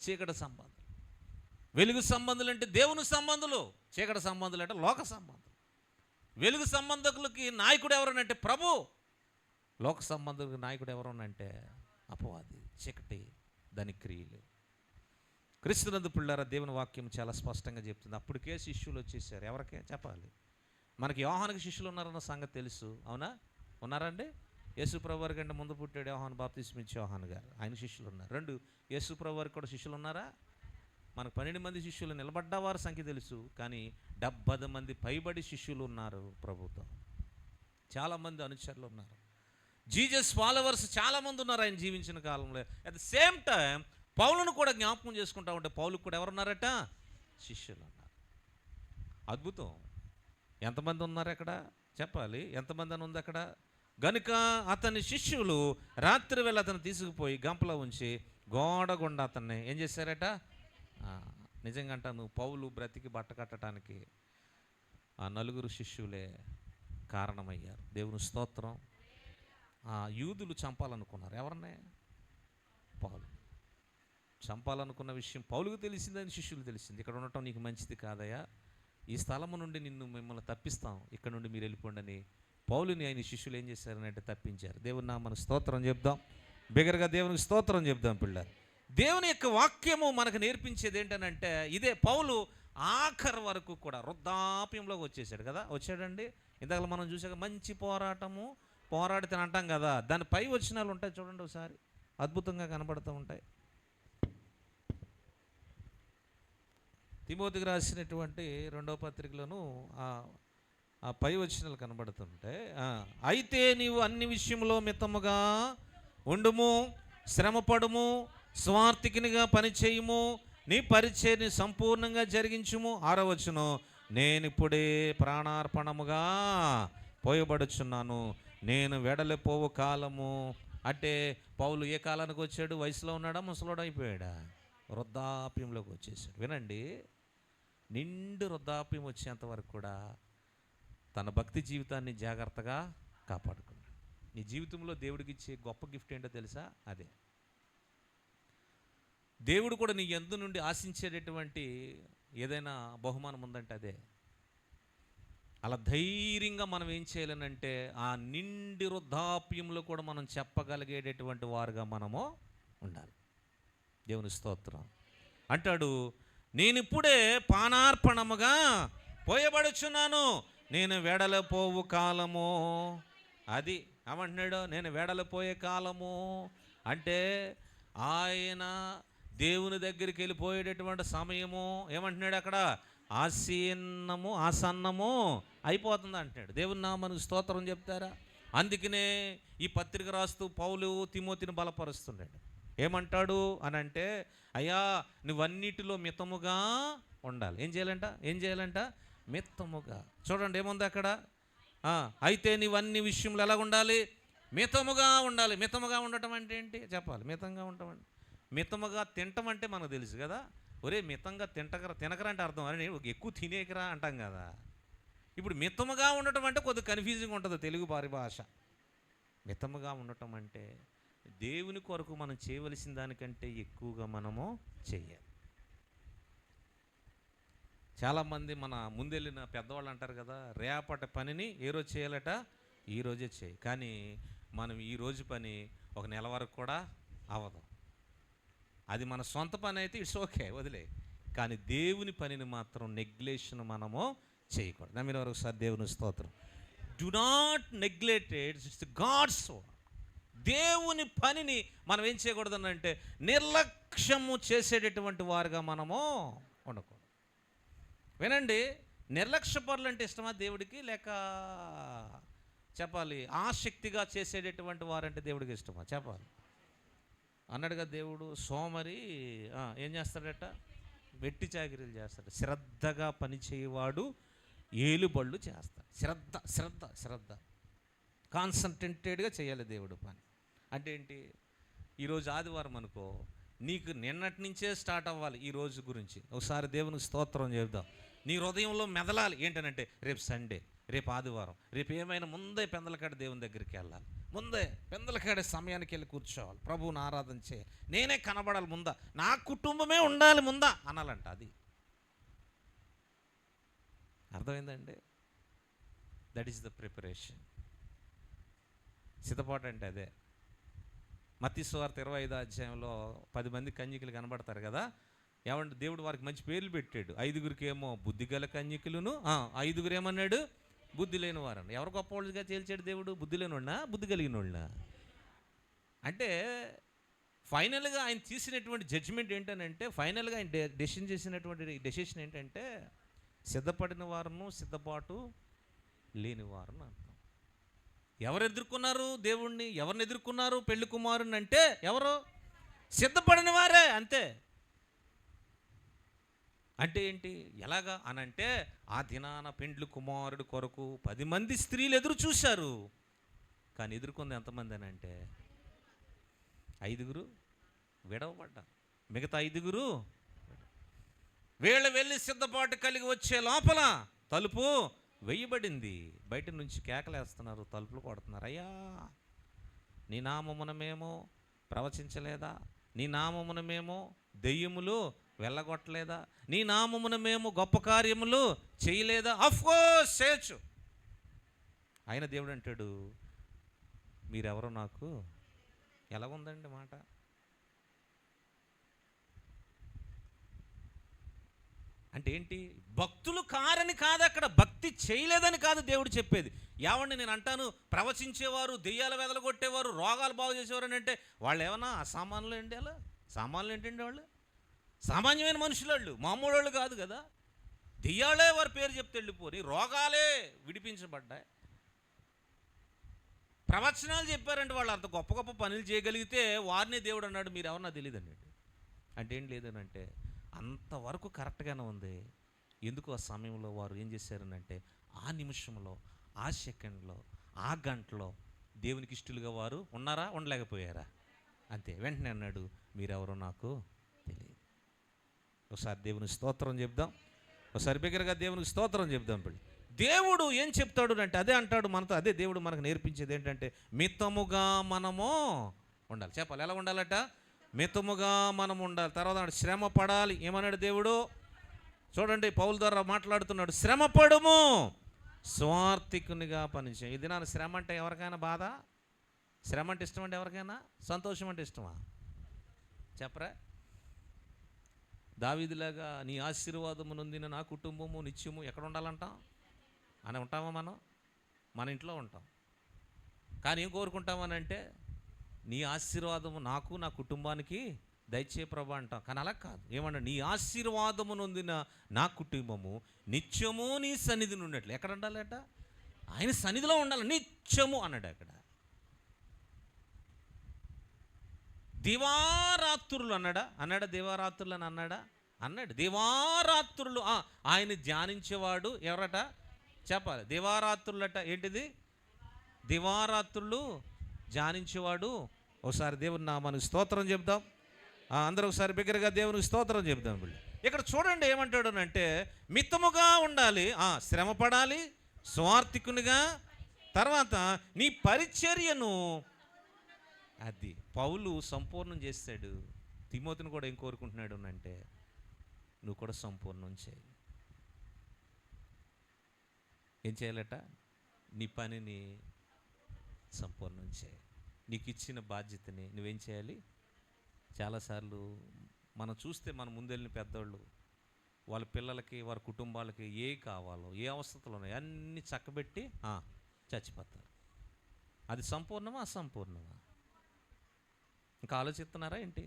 చీకటి సంబంధులు. వెలుగు సంబంధులు అంటే దేవుని సంబంధులు, చీకటి సంబంధులు అంటే లోక సంబంధులు. వెలుగు సంబంధకులకి నాయకుడు ఎవరనంటే ప్రభు, లోక సంబంధులకి నాయకుడు ఎవరనంటే అపవాది, చీకటి, దాని క్రియలు. క్రీస్తునందు పిల్లారా, దేవుని వాక్యం చాలా స్పష్టంగా చెప్తుంది. అప్పటికే శిష్యులు వచ్చేసారు. ఎవరికే చెప్పాలి? మనకి యోహానుకి శిష్యులు ఉన్నారన్న సంగతి తెలుసు, అవునా? ఉన్నారండి? యేసు ప్రభు వారి కంటే ముందు పుట్టాడు యోహాను, బాప్తిస్మం ఇచ్చే యోహాను గారు, ఆయన శిష్యులు ఉన్నారు. రెండు, యేసు ప్రభు వారికి కూడా శిష్యులు ఉన్నారా? మనకు 12 మంది శిష్యులు నిలబడ్డ వారి సంఖ్య తెలుసు, కానీ 70 మంది పైబడి శిష్యులు ఉన్నారు ప్రభుతో. చాలామంది అనుచరులు ఉన్నారు. జీసస్ ఫాలోవర్స్ చాలామంది ఉన్నారు ఆయన జీవించిన కాలంలో. అట్ ద సేమ్ టైం పౌలును కూడా జ్ఞాపకం చేసుకుంటా ఉంటే పౌలుకు కూడా ఎవరున్నారట? శిష్యులు ఉన్నారు. అద్భుతం. ఎంతమంది ఉన్నారు అక్కడ? చెప్పాలి. ఎంతమంది అని ఉంది అక్కడ? గనుక అతని శిష్యులు రాత్రి వేళ అతను తీసుకుపోయి గంపలో ఉంచి గోడ గుండా అతన్ని ఏం చేశారట? నిజంగా అంటాను, పౌలు బ్రతికి బట్ట కట్టడానికి ఆ 4 శిష్యులే కారణమయ్యారు. దేవుని స్తోత్రం. యూదులు చంపాలనుకున్నారు ఎవరినే? పౌలు. చంపాలనుకున్న విషయం పౌలుకు తెలిసిందని శిష్యులు తెలిసింది. ఇక్కడ ఉండటం నీకు మంచిది కాదయ్యా, ఈ స్థలము నుండి మిమ్మల్ని తప్పిస్తాం, ఇక్కడ నుండి మీరు వెళ్ళిపోండి అని పౌలుని ఆయన శిష్యులు ఏం చేశారనంటే తప్పించారు. దేవుని నామమునకు స్తోత్రం చెప్దాం. బిగ్గరగా దేవునికి స్తోత్రం చెప్దాం పిల్లలు. దేవుని యొక్క వాక్యము మనకు నేర్పించేది ఏంటనంటే ఇదే. పౌలు ఆఖరి వరకు కూడా వృద్ధాప్యంలోకి వచ్చేసాడు కదా, వచ్చాడండి. ఇందాక మనం చూసాక మంచి పోరాడితే అంటాం కదా, దాని పై వచనాలు ఉంటాయి చూడండి ఒకసారి, అద్భుతంగా కనబడుతూ ఉంటాయి. తిమోతికి రాసినటువంటి 2వ పత్రికలోను ఆ పై వచనాలు కనబడుతుంటాయి. అయితే నీవు అన్ని విషయంలో మితముగా ఉండుము, శ్రమపడుము, స్వార్థికునిగా పనిచేయుము, నీ పరిచర్ని సంపూర్ణంగా జరిగించుము. 6వ వచనం, నేనిప్పుడే ప్రాణార్పణముగా పోయబడుచున్నాను, నేను వెడలిపోవు కాలము. అంటే పౌలు ఏ కాలానికి వచ్చాడు? వయసులో ఉన్నాడా? ముసలోడు అయిపోయాడా? వృద్ధాప్యంలోకి వచ్చేసాడు. వినండి, నిండు వృద్ధాప్యం వచ్చేంతవరకు కూడా తన భక్తి జీవితాన్ని జాగ్రత్తగా కాపాడుకున్నాడు. నీ జీవితంలో దేవుడికి ఇచ్చే గొప్ప గిఫ్ట్ ఏంటో తెలుసా? అదే. దేవుడు కూడా నీ యందు నుండి ఆశించేటటువంటి ఏదైనా బహుమానం ఉందంటే అదే. అలా ధైర్యంగా మనం ఏం చేయాలనంటే ఆ నిండి వృద్ధాప్యంలో కూడా మనం చెప్పగలిగేటటువంటి వారుగా మనము ఉండాలి. దేవుని స్తోత్రం. అంటాడు, నేనిప్పుడే పానార్పణముగా పోయబడుచున్నాను, నేను వెడలిపోవు కాలము. అది ఏమంటున్నాడు? నేను వెడలిపోయే కాలము అంటే ఆయన దేవుని దగ్గరికి వెళ్ళిపోయేటటువంటి సమయము ఏమంటున్నాడు అక్కడ? ఆసన్నము అయిపోతుంది అంటున్నాడు. దేవుని నామమునకు స్తోత్రం చెప్తారా? అందుకనే ఈ పత్రిక రాస్తూ పౌలు తిమోతిని బలపరుస్తున్నాడు. ఏమంటాడు అని అంటే, అయ్యా నువ్వన్నిటిలో మితముగా ఉండాలి. ఏం చేయాలంట? మితముగా. చూడండి ఏముంది అక్కడ? అయితే నీవన్ని విషయంలో ఎలా ఉండాలి? మితముగా ఉండాలి. మితముగా ఉండటం అంటే ఏంటి చెప్పాలి? మితంగా ఉండటం అంటే, మితముగా తినటం అంటే మనకు తెలుసు కదా. ఒరే మితంగా తినకరా అంటే అర్థం అని ఎక్కువ తినేకరా అంటాం కదా. ఇప్పుడు మితముగా ఉండటం అంటే కొద్దిగా కన్ఫ్యూజింగ్ ఉంటుంది తెలుగు పరిభాష. మితముగా ఉండటం అంటే దేవుని కొరకు మనం చేయవలసిన దానికంటే ఎక్కువగా మనము చెయ్యాలి. చాలామంది మన ముందెళ్ళిన పెద్దవాళ్ళు అంటారు కదా, రేపటి పనిని ఏ రోజు చేయాలట? ఈ రోజే చేయి. కానీ మనం ఈ రోజు పని ఒక నెల వరకు కూడా అవ్వదు. అది మన సొంత పని అయితే ఇట్స్ ఓకే, వదిలే. కానీ దేవుని పనిని మాత్రం నెగ్లెక్షన్ మనము చేయకూడదు. నమ్మిన వరకు సార్ దేవుని స్తోత్రం. Do not neglect it's God's work. దేవుని పనిని మనం ఏం చేయకూడదు అంటే నిర్లక్ష్యము చేసేటటువంటి వారుగా మనము ఉండకూడదు. వినండి, నిర్లక్ష్య పనులు అంటే ఇష్టమా దేవుడికి? లేక చెప్పాలి ఆసక్తిగా చేసేటటువంటి వారంటే దేవుడికి ఇష్టమా? చెప్పాలి. అన్నాడుగా దేవుడు, సోమరి ఏం చేస్తాడట? వెట్టి చాకిరీలు చేస్తాడు. శ్రద్ధగా పనిచేయవాడు ఏలుబళ్ళు చేస్తాడు. శ్రద్ధ కాన్సన్ట్రేటెడ్గా చేయాలి దేవుడు పని. అంటే ఏంటి? ఈరోజు ఆదివారం అనుకో, నీకు నిన్నటి నుంచే స్టార్ట్ అవ్వాలి ఈ రోజు గురించి. ఒకసారి దేవునికి స్తోత్రం చెబుదాం. నీ హృదయంలో మెదలాలి. ఏంటనంటే రేపు సండే, రేపు ఆదివారం, రేపు ఏమైనా ముందే పెందలకాడ దేవుని దగ్గరికి వెళ్ళాలి. ముందే పెందలకాడే సమయానికి వెళ్ళి కూర్చోవాలి. ప్రభువుని ఆరాధన చేయాలి. నేనే కనబడాలి ముందా, నా కుటుంబమే ఉండాలి ముందా అనాలంట. అది అర్థమైందండి. That is the preparation. సిద్ధపాటు అంటే అదే. మత్తయి సువార్త 25వ అధ్యాయంలో 10 మంది కన్యకలు కనబడతారు కదా. ఏమంటే దేవుడు వారికి మంచి పేర్లు పెట్టాడు. 5గురికి ఏమో బుద్ధి గల కన్యకలును, 5గురు ఏమన్నాడు బుద్ధి లేని వారని. ఎవరు గొప్పవాళ్ళుగా తేల్చాడు దేవుడు? బుద్ధి లేనివాడినా బుద్ధి కలిగిన వాళ్ళ? అంటే ఫైనల్గా ఆయన తీసినటువంటి జడ్జిమెంట్ ఏంటనంటే, ఫైనల్గా ఆయన డెసిషన్ చేసినటువంటి డెసిషన్ ఏంటంటే సిద్ధపడిన వారును సిద్ధపాటు లేని వారును అంటాం. ఎవరు ఎదుర్కొన్నారు దేవుణ్ణి? ఎవరిని ఎదుర్కొన్నారు పెళ్లి కుమారుని? అంటే ఎవరు? సిద్ధపడిన వారే, అంతే. అంటే ఏంటి? ఎలాగా అనంటే ఆ దినాన పెండ్లి కుమారుడు కొరకు 10 మంది స్త్రీలు ఎదురు చూశారు. కానీ ఎదుర్కొంది ఎంతమంది అని అంటే 5గురు విడవబడ్డారు. మిగతా 5గురు వీళ్ళు వెళ్ళి సిద్ధపాటు కలిగి వచ్చే లోపల తలుపు వేయబడింది. బయట నుంచి కేకలేస్తున్నారు, తలుపులు కొడుతున్నారు. అయ్యా, నీ నామమున మేము ప్రవచించలేదా? నీ నామమున మేము దెయ్యములు వెళ్ళగొట్టలేదా? నీ నామమున మేము గొప్ప కార్యములు చేయలేదా? అఫ్కోర్స్ చేయొచ్చు. ఆయన దేవుడు అంటాడు, మీరెవరో నాకు ఎలాగుందండి మాట. అంటే ఏంటి? భక్తులు కారని కాదు, అక్కడ భక్తి చేయలేదని కాదు దేవుడు చెప్పేది. ఏమండి నేను అంటాను, ప్రవచించేవారు, దెయ్యాలు వెదలగొట్టేవారు, రోగాలు బాగు చేసేవారు అని అంటే వాళ్ళు ఏమన్నా అసామాన్యులు ఏంటి? అలా సామాన్యులు ఏంటండి? వాళ్ళు సామాన్యమైన మనుషులు, వాళ్ళు మామూలు వాళ్ళు కాదు కదా. దెయ్యాలే వారి పేరు చెప్తే వెళ్ళిపోయి, రోగాలే విడిపించబడ్డాయి. ప్రవచనాలు చెప్పారంటే వాళ్ళు అంత గొప్ప గొప్ప పనులు చేయగలిగితే వారిని దేవుడు అన్నాడు మీరు ఎవరన్నా తెలియదు అన్నాడు. అంటే ఏం లేదనంటే అంతవరకు కరెక్ట్గానే ఉంది. ఎందుకు ఆ సమయంలో వారు ఏం చేశారనంటే ఆ నిమిషంలో, ఆ సెకండ్లో, ఆ గంటలో దేవునికి ఇష్టలుగా వారు ఉన్నారా, ఉండలేకపోయారా? అంతే. వెంటనే అన్నాడు మీరెవరో నాకు తెలియదు. ఒకసారి దేవునికి స్తోత్రం చెప్దాం. ఒకసారి బిగ్గరగా దేవునికి స్తోత్రం చెప్దాం. పిల్లలు, దేవుడు ఏం చెప్తాడు అంటే అదే అంటాడు మనతో. అదే దేవుడు మనకు నేర్పించేది ఏంటంటే మితముగా మనము ఉండాలి. చెప్పాలి ఎలా ఉండాలట? మితముగా మనం ఉండాలి. తర్వాత శ్రమ పడాలి. ఏమన్నాడు దేవుడు? చూడండి, పౌలు ద్వారా మాట్లాడుతున్నాడు. శ్రమ పడుము, స్వార్థికునిగా పనిచేయి. ఇది నా శ్రమ అంటే ఎవరికైనా బాధ? శ్రమ అంటే ఇష్టం అంటే ఎవరికైనా? సంతోషం అంటే ఇష్టమా? చెప్పరా? దావీదులాగా నీ ఆశీర్వాదము నొందిన నా కుటుంబము నిత్యము ఎక్కడ ఉండాలంటాం అని ఉంటామా? మన ఇంట్లో ఉంటాం. కానీ ఏం కోరుకుంటామనంటే నీ ఆశీర్వాదము నాకు, నా కుటుంబానికి దయచే ప్రభా అంటాం. కానీ అలా కాదు. ఏమన్నా నీ ఆశీర్వాదము నొందిన నా కుటుంబము నిత్యము నీ సన్నిధిని ఉన్నట్లు. ఎక్కడ ఉండాలట? ఆయన సన్నిధిలో ఉండాలి నిత్యము అన్నాడు. అక్కడ దివారాత్రులు అన్నాడా? దివారాత్రులు అని అన్నాడు. దివారాత్రులు ఆయన ధ్యానించేవాడు ఎవరట? చెప్పాలి. దివారాత్రులట. ఏంటిది? దివారాత్రులు ధ్యానించేవాడు. ఒకసారి దేవుని నామానికి స్తోత్రం చెప్దాం. అందరూ ఒకసారి బిగ్గరగా దేవునికి స్తోత్రం చెప్దాం. ఇక్కడ చూడండి ఏమంటాడు అంటే మితముగా ఉండాలి, శ్రమ పడాలి, స్వార్థికునిగా, తర్వాత నీ పరిచర్యను. అది పౌలు సంపూర్ణం చేస్తాడు. తిమోతిని కూడా ఏం కోరుకుంటున్నాడు అంటే నువ్వు కూడా సంపూర్ణం చేయి. ఏం చేయాలట? నీ పనిని సంపూర్ణం చేయి. నీకు ఇచ్చిన బాధ్యతని నువ్వేం చేయాలి? చాలాసార్లు మనం చూస్తే మన ముందెళ్ళిన పెద్దవాళ్ళు వాళ్ళ పిల్లలకి, వారి కుటుంబాలకి ఏ కావాలో, ఏ అవసరాలు ఉన్నాయో అన్నీ చక్కబెట్టి చచ్చిపోతారు. అది సంపూర్ణమా అసంపూర్ణమా? ఇంకా ఆలోచిస్తున్నారా ఏంటి?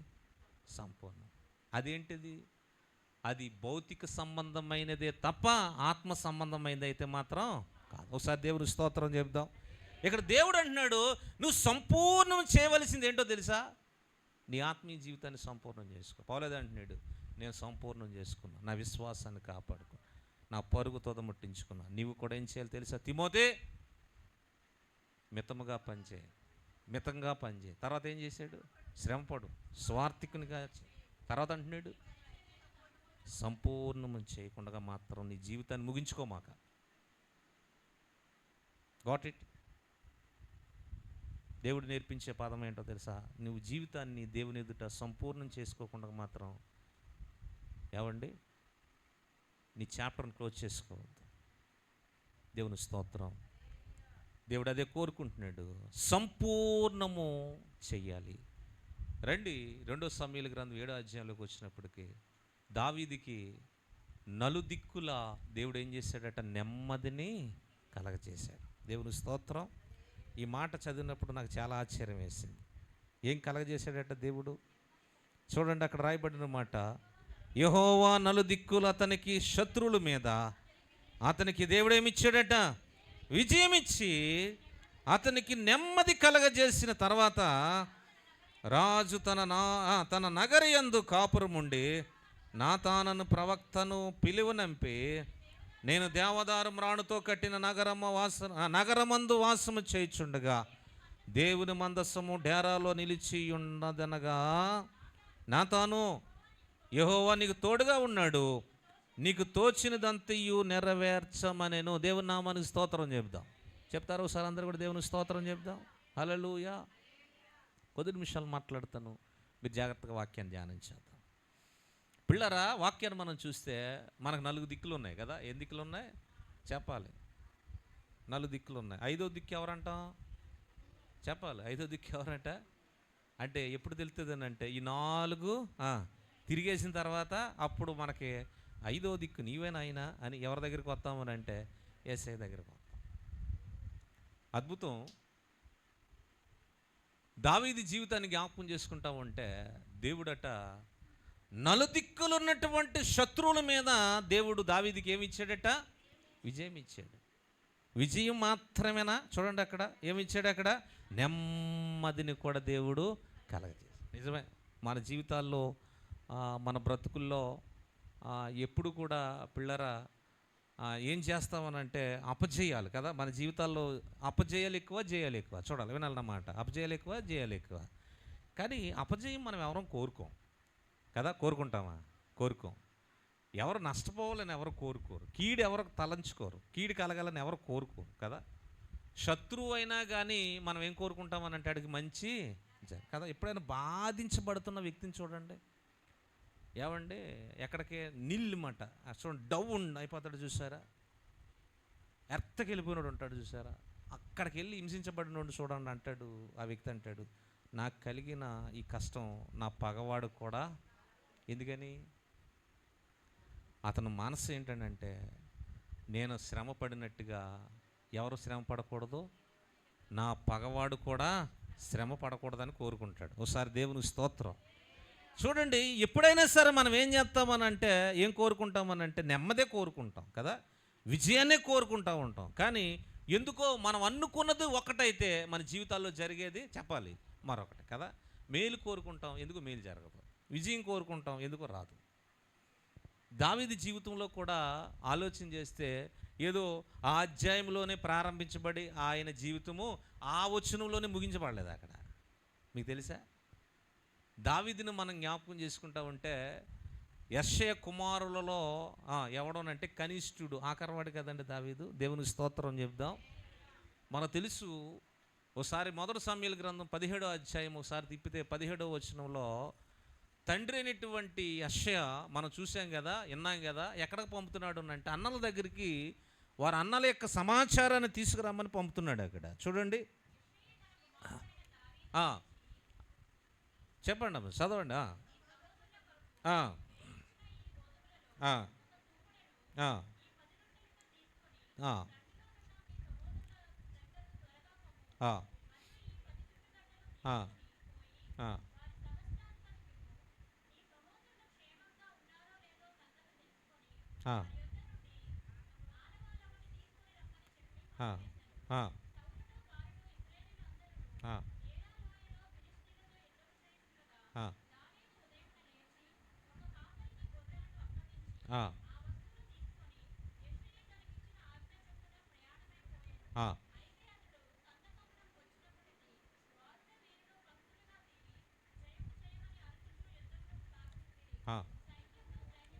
సంపూర్ణం. అదేంటిది? అది భౌతిక సంబంధమైనదే తప్ప ఆత్మ సంబంధమైనది అయితే మాత్రం కాదు. ఒకసారి దేవుని స్తోత్రం చెప్దాం. ఇక్కడ దేవుడు అంటున్నాడు నువ్వు సంపూర్ణం చేయవలసింది ఏంటో తెలుసా? నీ ఆత్మీయ జీవితాన్ని సంపూర్ణం చేసుకో. పౌలు అంటున్నాడు నేను సంపూర్ణం చేసుకున్నా, నా విశ్వాసాన్ని కాపాడుకో, నా పరుగు తొదముట్టించుకున్నా. నీవు కూడా ఏం చేయాలి తెలుసా? తిమోతి, మితముగా పనిచేయి. మితంగా పనిచేయి. తర్వాత ఏం చేశాడు? శ్రమపడు, స్వార్థికునిగా. తర్వాత అంటున్నాడు, సంపూర్ణము చేయకుండా మాత్రం నీ జీవితాన్ని ముగించుకోమాక. Got it? దేవుడు నేర్పించే పదం ఏంటో తెలుసా? నువ్వు జీవితాన్ని దేవుని ఎదుట సంపూర్ణం చేసుకోకుండా మాత్రం ఏవండి నీ చాప్టర్ని క్లోజ్ చేసుకోవద్దు. దేవుని స్తోత్రం. దేవుడు అదే కోరుకుంటున్నాడు, సంపూర్ణము చెయ్యాలి. రండి 2 సమూయేలు గ్రంథం 7వ అధ్యాయంలోకి వచ్చినప్పటికీ దావీదుకి నలుదిక్కుల దేవుడు ఏం చేశాడట? నెమ్మదిని కలగజేశాడు. దేవుని స్తోత్రం. ఈ మాట చదివినప్పుడు నాకు చాలా ఆశ్చర్యం వేసింది. ఏం కలగజేశాడట దేవుడు? చూడండి, అక్కడ రాయబడిన మాట, యెహోవా నలుదిక్కులు అతనికి శత్రువుల మీద అతనికి దేవుడేమిచ్చాడట? విజయం ఇచ్చి అతనికి నెమ్మది కలగజేసిన తర్వాత రాజు తన నగరయందు కాపురముండి నాతానను ప్రవక్తను పిలువనంపి, నేను దేవదారు మ్రాణుతో కట్టిన నగరమందు వాసము చేయుచుండగా దేవుని మందస్సము డేరాలో నిలిచి ఉన్నదనగా, నాతాను, యెహోవా నీకు తోడుగా ఉన్నాడు, నీకు తోచినదంతయు నెరవేర్చమనెను. దేవుని నామానికి స్తోత్రం చెప్దాం. చెప్తారు ఒకసారి అందరూ కూడా దేవుని స్తోత్రం చెప్దాం. హల్లెలూయా. కొద్ది నిమిషాలు మాట్లాడతాను, మీరు జాగ్రత్తగా వాక్యాన్ని ధ్యానించేద్దాం. పిల్లరా, వాక్యాన్ని మనం చూస్తే మనకు 4 దిక్కులు ఉన్నాయి కదా. ఎన్ని దిక్కులు ఉన్నాయి చెప్పాలి? 4 దిక్కులు ఉన్నాయి. 5వ దిక్కు ఎవరంటాం? చెప్పాలి. 5వ దిక్కు ఎవరంట? అంటే ఎప్పుడు తెలుస్తుంది అంటే ఈ 4 తిరిగేసిన తర్వాత అప్పుడు మనకి 5వ దిక్కు నీవేనా అయినా అని ఎవరి దగ్గరికి వస్తామని అంటే యేసయ్య దగ్గరికి వస్తాం. అద్భుతం. దావీదు జీవితాన్ని జ్ఞాపకం చేసుకుంటా ఉంటే దేవుడట నలుదిక్కులు ఉన్నటువంటి శత్రువుల మీద దేవుడు దావీదుకి ఏమి ఇచ్చాడట? విజయం ఇచ్చాడు. విజయం మాత్రమేనా? చూడండి అక్కడ ఏమిచ్చాడు? అక్కడ నెమ్మదిని కూడా దేవుడు కలగజేశాడు. నిజమే, మన జీవితాల్లో మన బ్రతుకుల్లో ఎప్పుడు కూడా పిల్లరా ఏం చేస్తామనంటే అపజయాలు కదా. మన జీవితాల్లో అపజయాలు ఎక్కువ, జయాలు ఎక్కువ. చూడాలి, వినాలన్నమాట. అపజయాలు ఎక్కువ, జయాలు ఎక్కువ. కానీ అపజయం మనం ఎవరం కోరుకోం కదా. కోరుకుంటామా? కోరుకోం. ఎవరు నష్టపోవాలని ఎవరు కోరుకోరు. కీడు ఎవరు తలంచుకోరు. కీడు కలగాలని ఎవరు కోరుకోరు కదా. శత్రువు అయినా కానీ మనం ఏం కోరుకుంటామని అంటే అడిగి మంచి కదా. ఎప్పుడైనా బాధించబడుతున్న వ్యక్తిని చూడండి, ఏమండి ఎక్కడికి నిల్లుమాట చూడండి, డౌన్ అయిపోతాడు చూసారా, ఎర్తకి వెళ్ళిపోయినాడు ఉంటాడు చూసారా, అక్కడికి వెళ్ళి హింసించబడినోడు చూడండి అంటాడు ఆ వ్యక్తి. అంటాడు, నాకు కలిగిన ఈ కష్టం నా పగవాడు కూడా. ఎందుకని? అతను మనసు ఏంటంటే నేను శ్రమ పడినట్టుగా ఎవరు శ్రమ పడకూడదు, నా పగవాడు కూడా శ్రమ పడకూడదని కోరుకుంటాడు. ఒకసారి దేవునికి స్తోత్రం. చూడండి, ఎప్పుడైనా సరే మనం ఏం చేస్తామనంటే ఏం కోరుకుంటామనంటే నెమ్మదే కోరుకుంటాం కదా, విజయాన్నే కోరుకుంటూ ఉంటాం. కానీ ఎందుకో మనం అనుకున్నది ఒకటైతే మన జీవితాల్లో జరిగేది చెప్పాలి మరొకటి కదా. మేలు కోరుకుంటాం, ఎందుకు మేలు జరగదు. విజయం కోరుకుంటాం, ఎందుకు రాదు. దావీదు జీవితంలో కూడా ఆలోచన చేస్తే ఏదో ఆ అధ్యాయంలోనే ప్రారంభించబడి ఆయన జీవితము ఆ వచనంలోనే ముగించబడలేదు అక్కడ. మీకు తెలుసా, దావీదుని మనం జ్ఞాపకం చేసుకుంటా ఉంటే యెషయా కుమారులలో ఎవడోనంటే కనిష్ఠుడు, ఆఖరివాడు కదండి దావీదు. దేవుని స్తోత్రం చెప్దాం. మనకు తెలుసు, ఒకసారి 1 సమూయేలు గ్రంథం 17వ అధ్యాయం ఒకసారి తిప్పితే 17వ వచనంలో తండ్రి అయినటువంటి యెషయా మనం చూసాం కదా, విన్నాం కదా. ఎక్కడికి పంపుతున్నాడు అంటే అన్నల దగ్గరికి, వారి అన్నల యొక్క సమాచారాన్ని తీసుకురమ్మని పంపుతున్నాడు అక్కడ. చూడండి, చెప్పండి అమ్మ, చదవండి.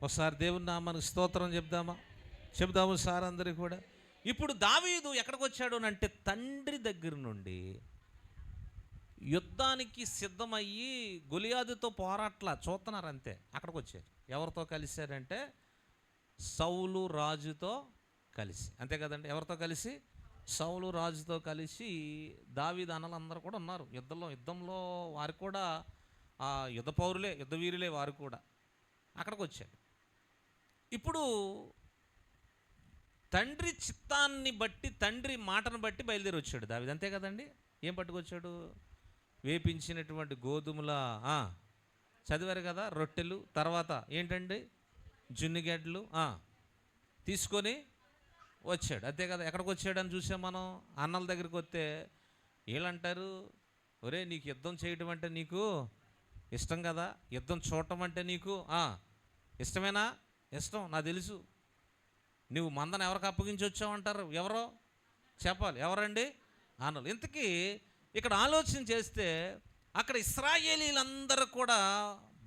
ఒకసారి దేవుని నామానికి స్తోత్రం చెప్దాము సార్ అందరికీ కూడా. ఇప్పుడు దావీదు ఎక్కడికి వచ్చాడు అంటే తండ్రి దగ్గర నుండి యుద్ధానికి సిద్ధమయ్యి గొలియాదుతో పోరాట్లా చూస్తున్నారు అంతే. అక్కడికి వచ్చారు. ఎవరితో కలిశారంటే సౌలు రాజుతో కలిసి, అంతే కదండి. ఎవరితో కలిసి? సౌలు రాజుతో కలిసి. దావీదు అన్నలందరూ కూడా ఉన్నారు యుద్ధంలో వారు కూడా యుద్ధ పౌరులే, యుద్ధ వీరులే వారు కూడా. అక్కడికి వచ్చారు. ఇప్పుడు తండ్రి చిత్తాన్ని బట్టి, తండ్రి మాటను బట్టి బయలుదేరి వచ్చాడు దావీదు, అంతే కదండి. ఏం పట్టుకొచ్చాడు? వేపించినటువంటి గోధుమల చదివారు కదా, రొట్టెలు, తర్వాత ఏంటండి జున్నిగడ్డలు తీసుకొని వచ్చాడు, అంతే కదా. ఎక్కడికి వచ్చాడని చూసాం మనం. అన్నల దగ్గరికి వస్తే వీళ్ళంటారు, ఒరే నీకు యుద్ధం చేయడం అంటే నీకు ఇష్టం కదా, యుద్ధం చూడటం అంటే నీకు ఇష్టమేనా? ఇష్టం, నాకు తెలుసు. నువ్వు మందను ఎవరికి అప్పగించి వచ్చావంటారు. ఎవరో చెప్పాలి, ఎవరండి? అన్నలు. ఇంతకీ ఇక్కడ ఆలోచన చేస్తే అక్కడ ఇశ్రాయేలీలందరూ కూడా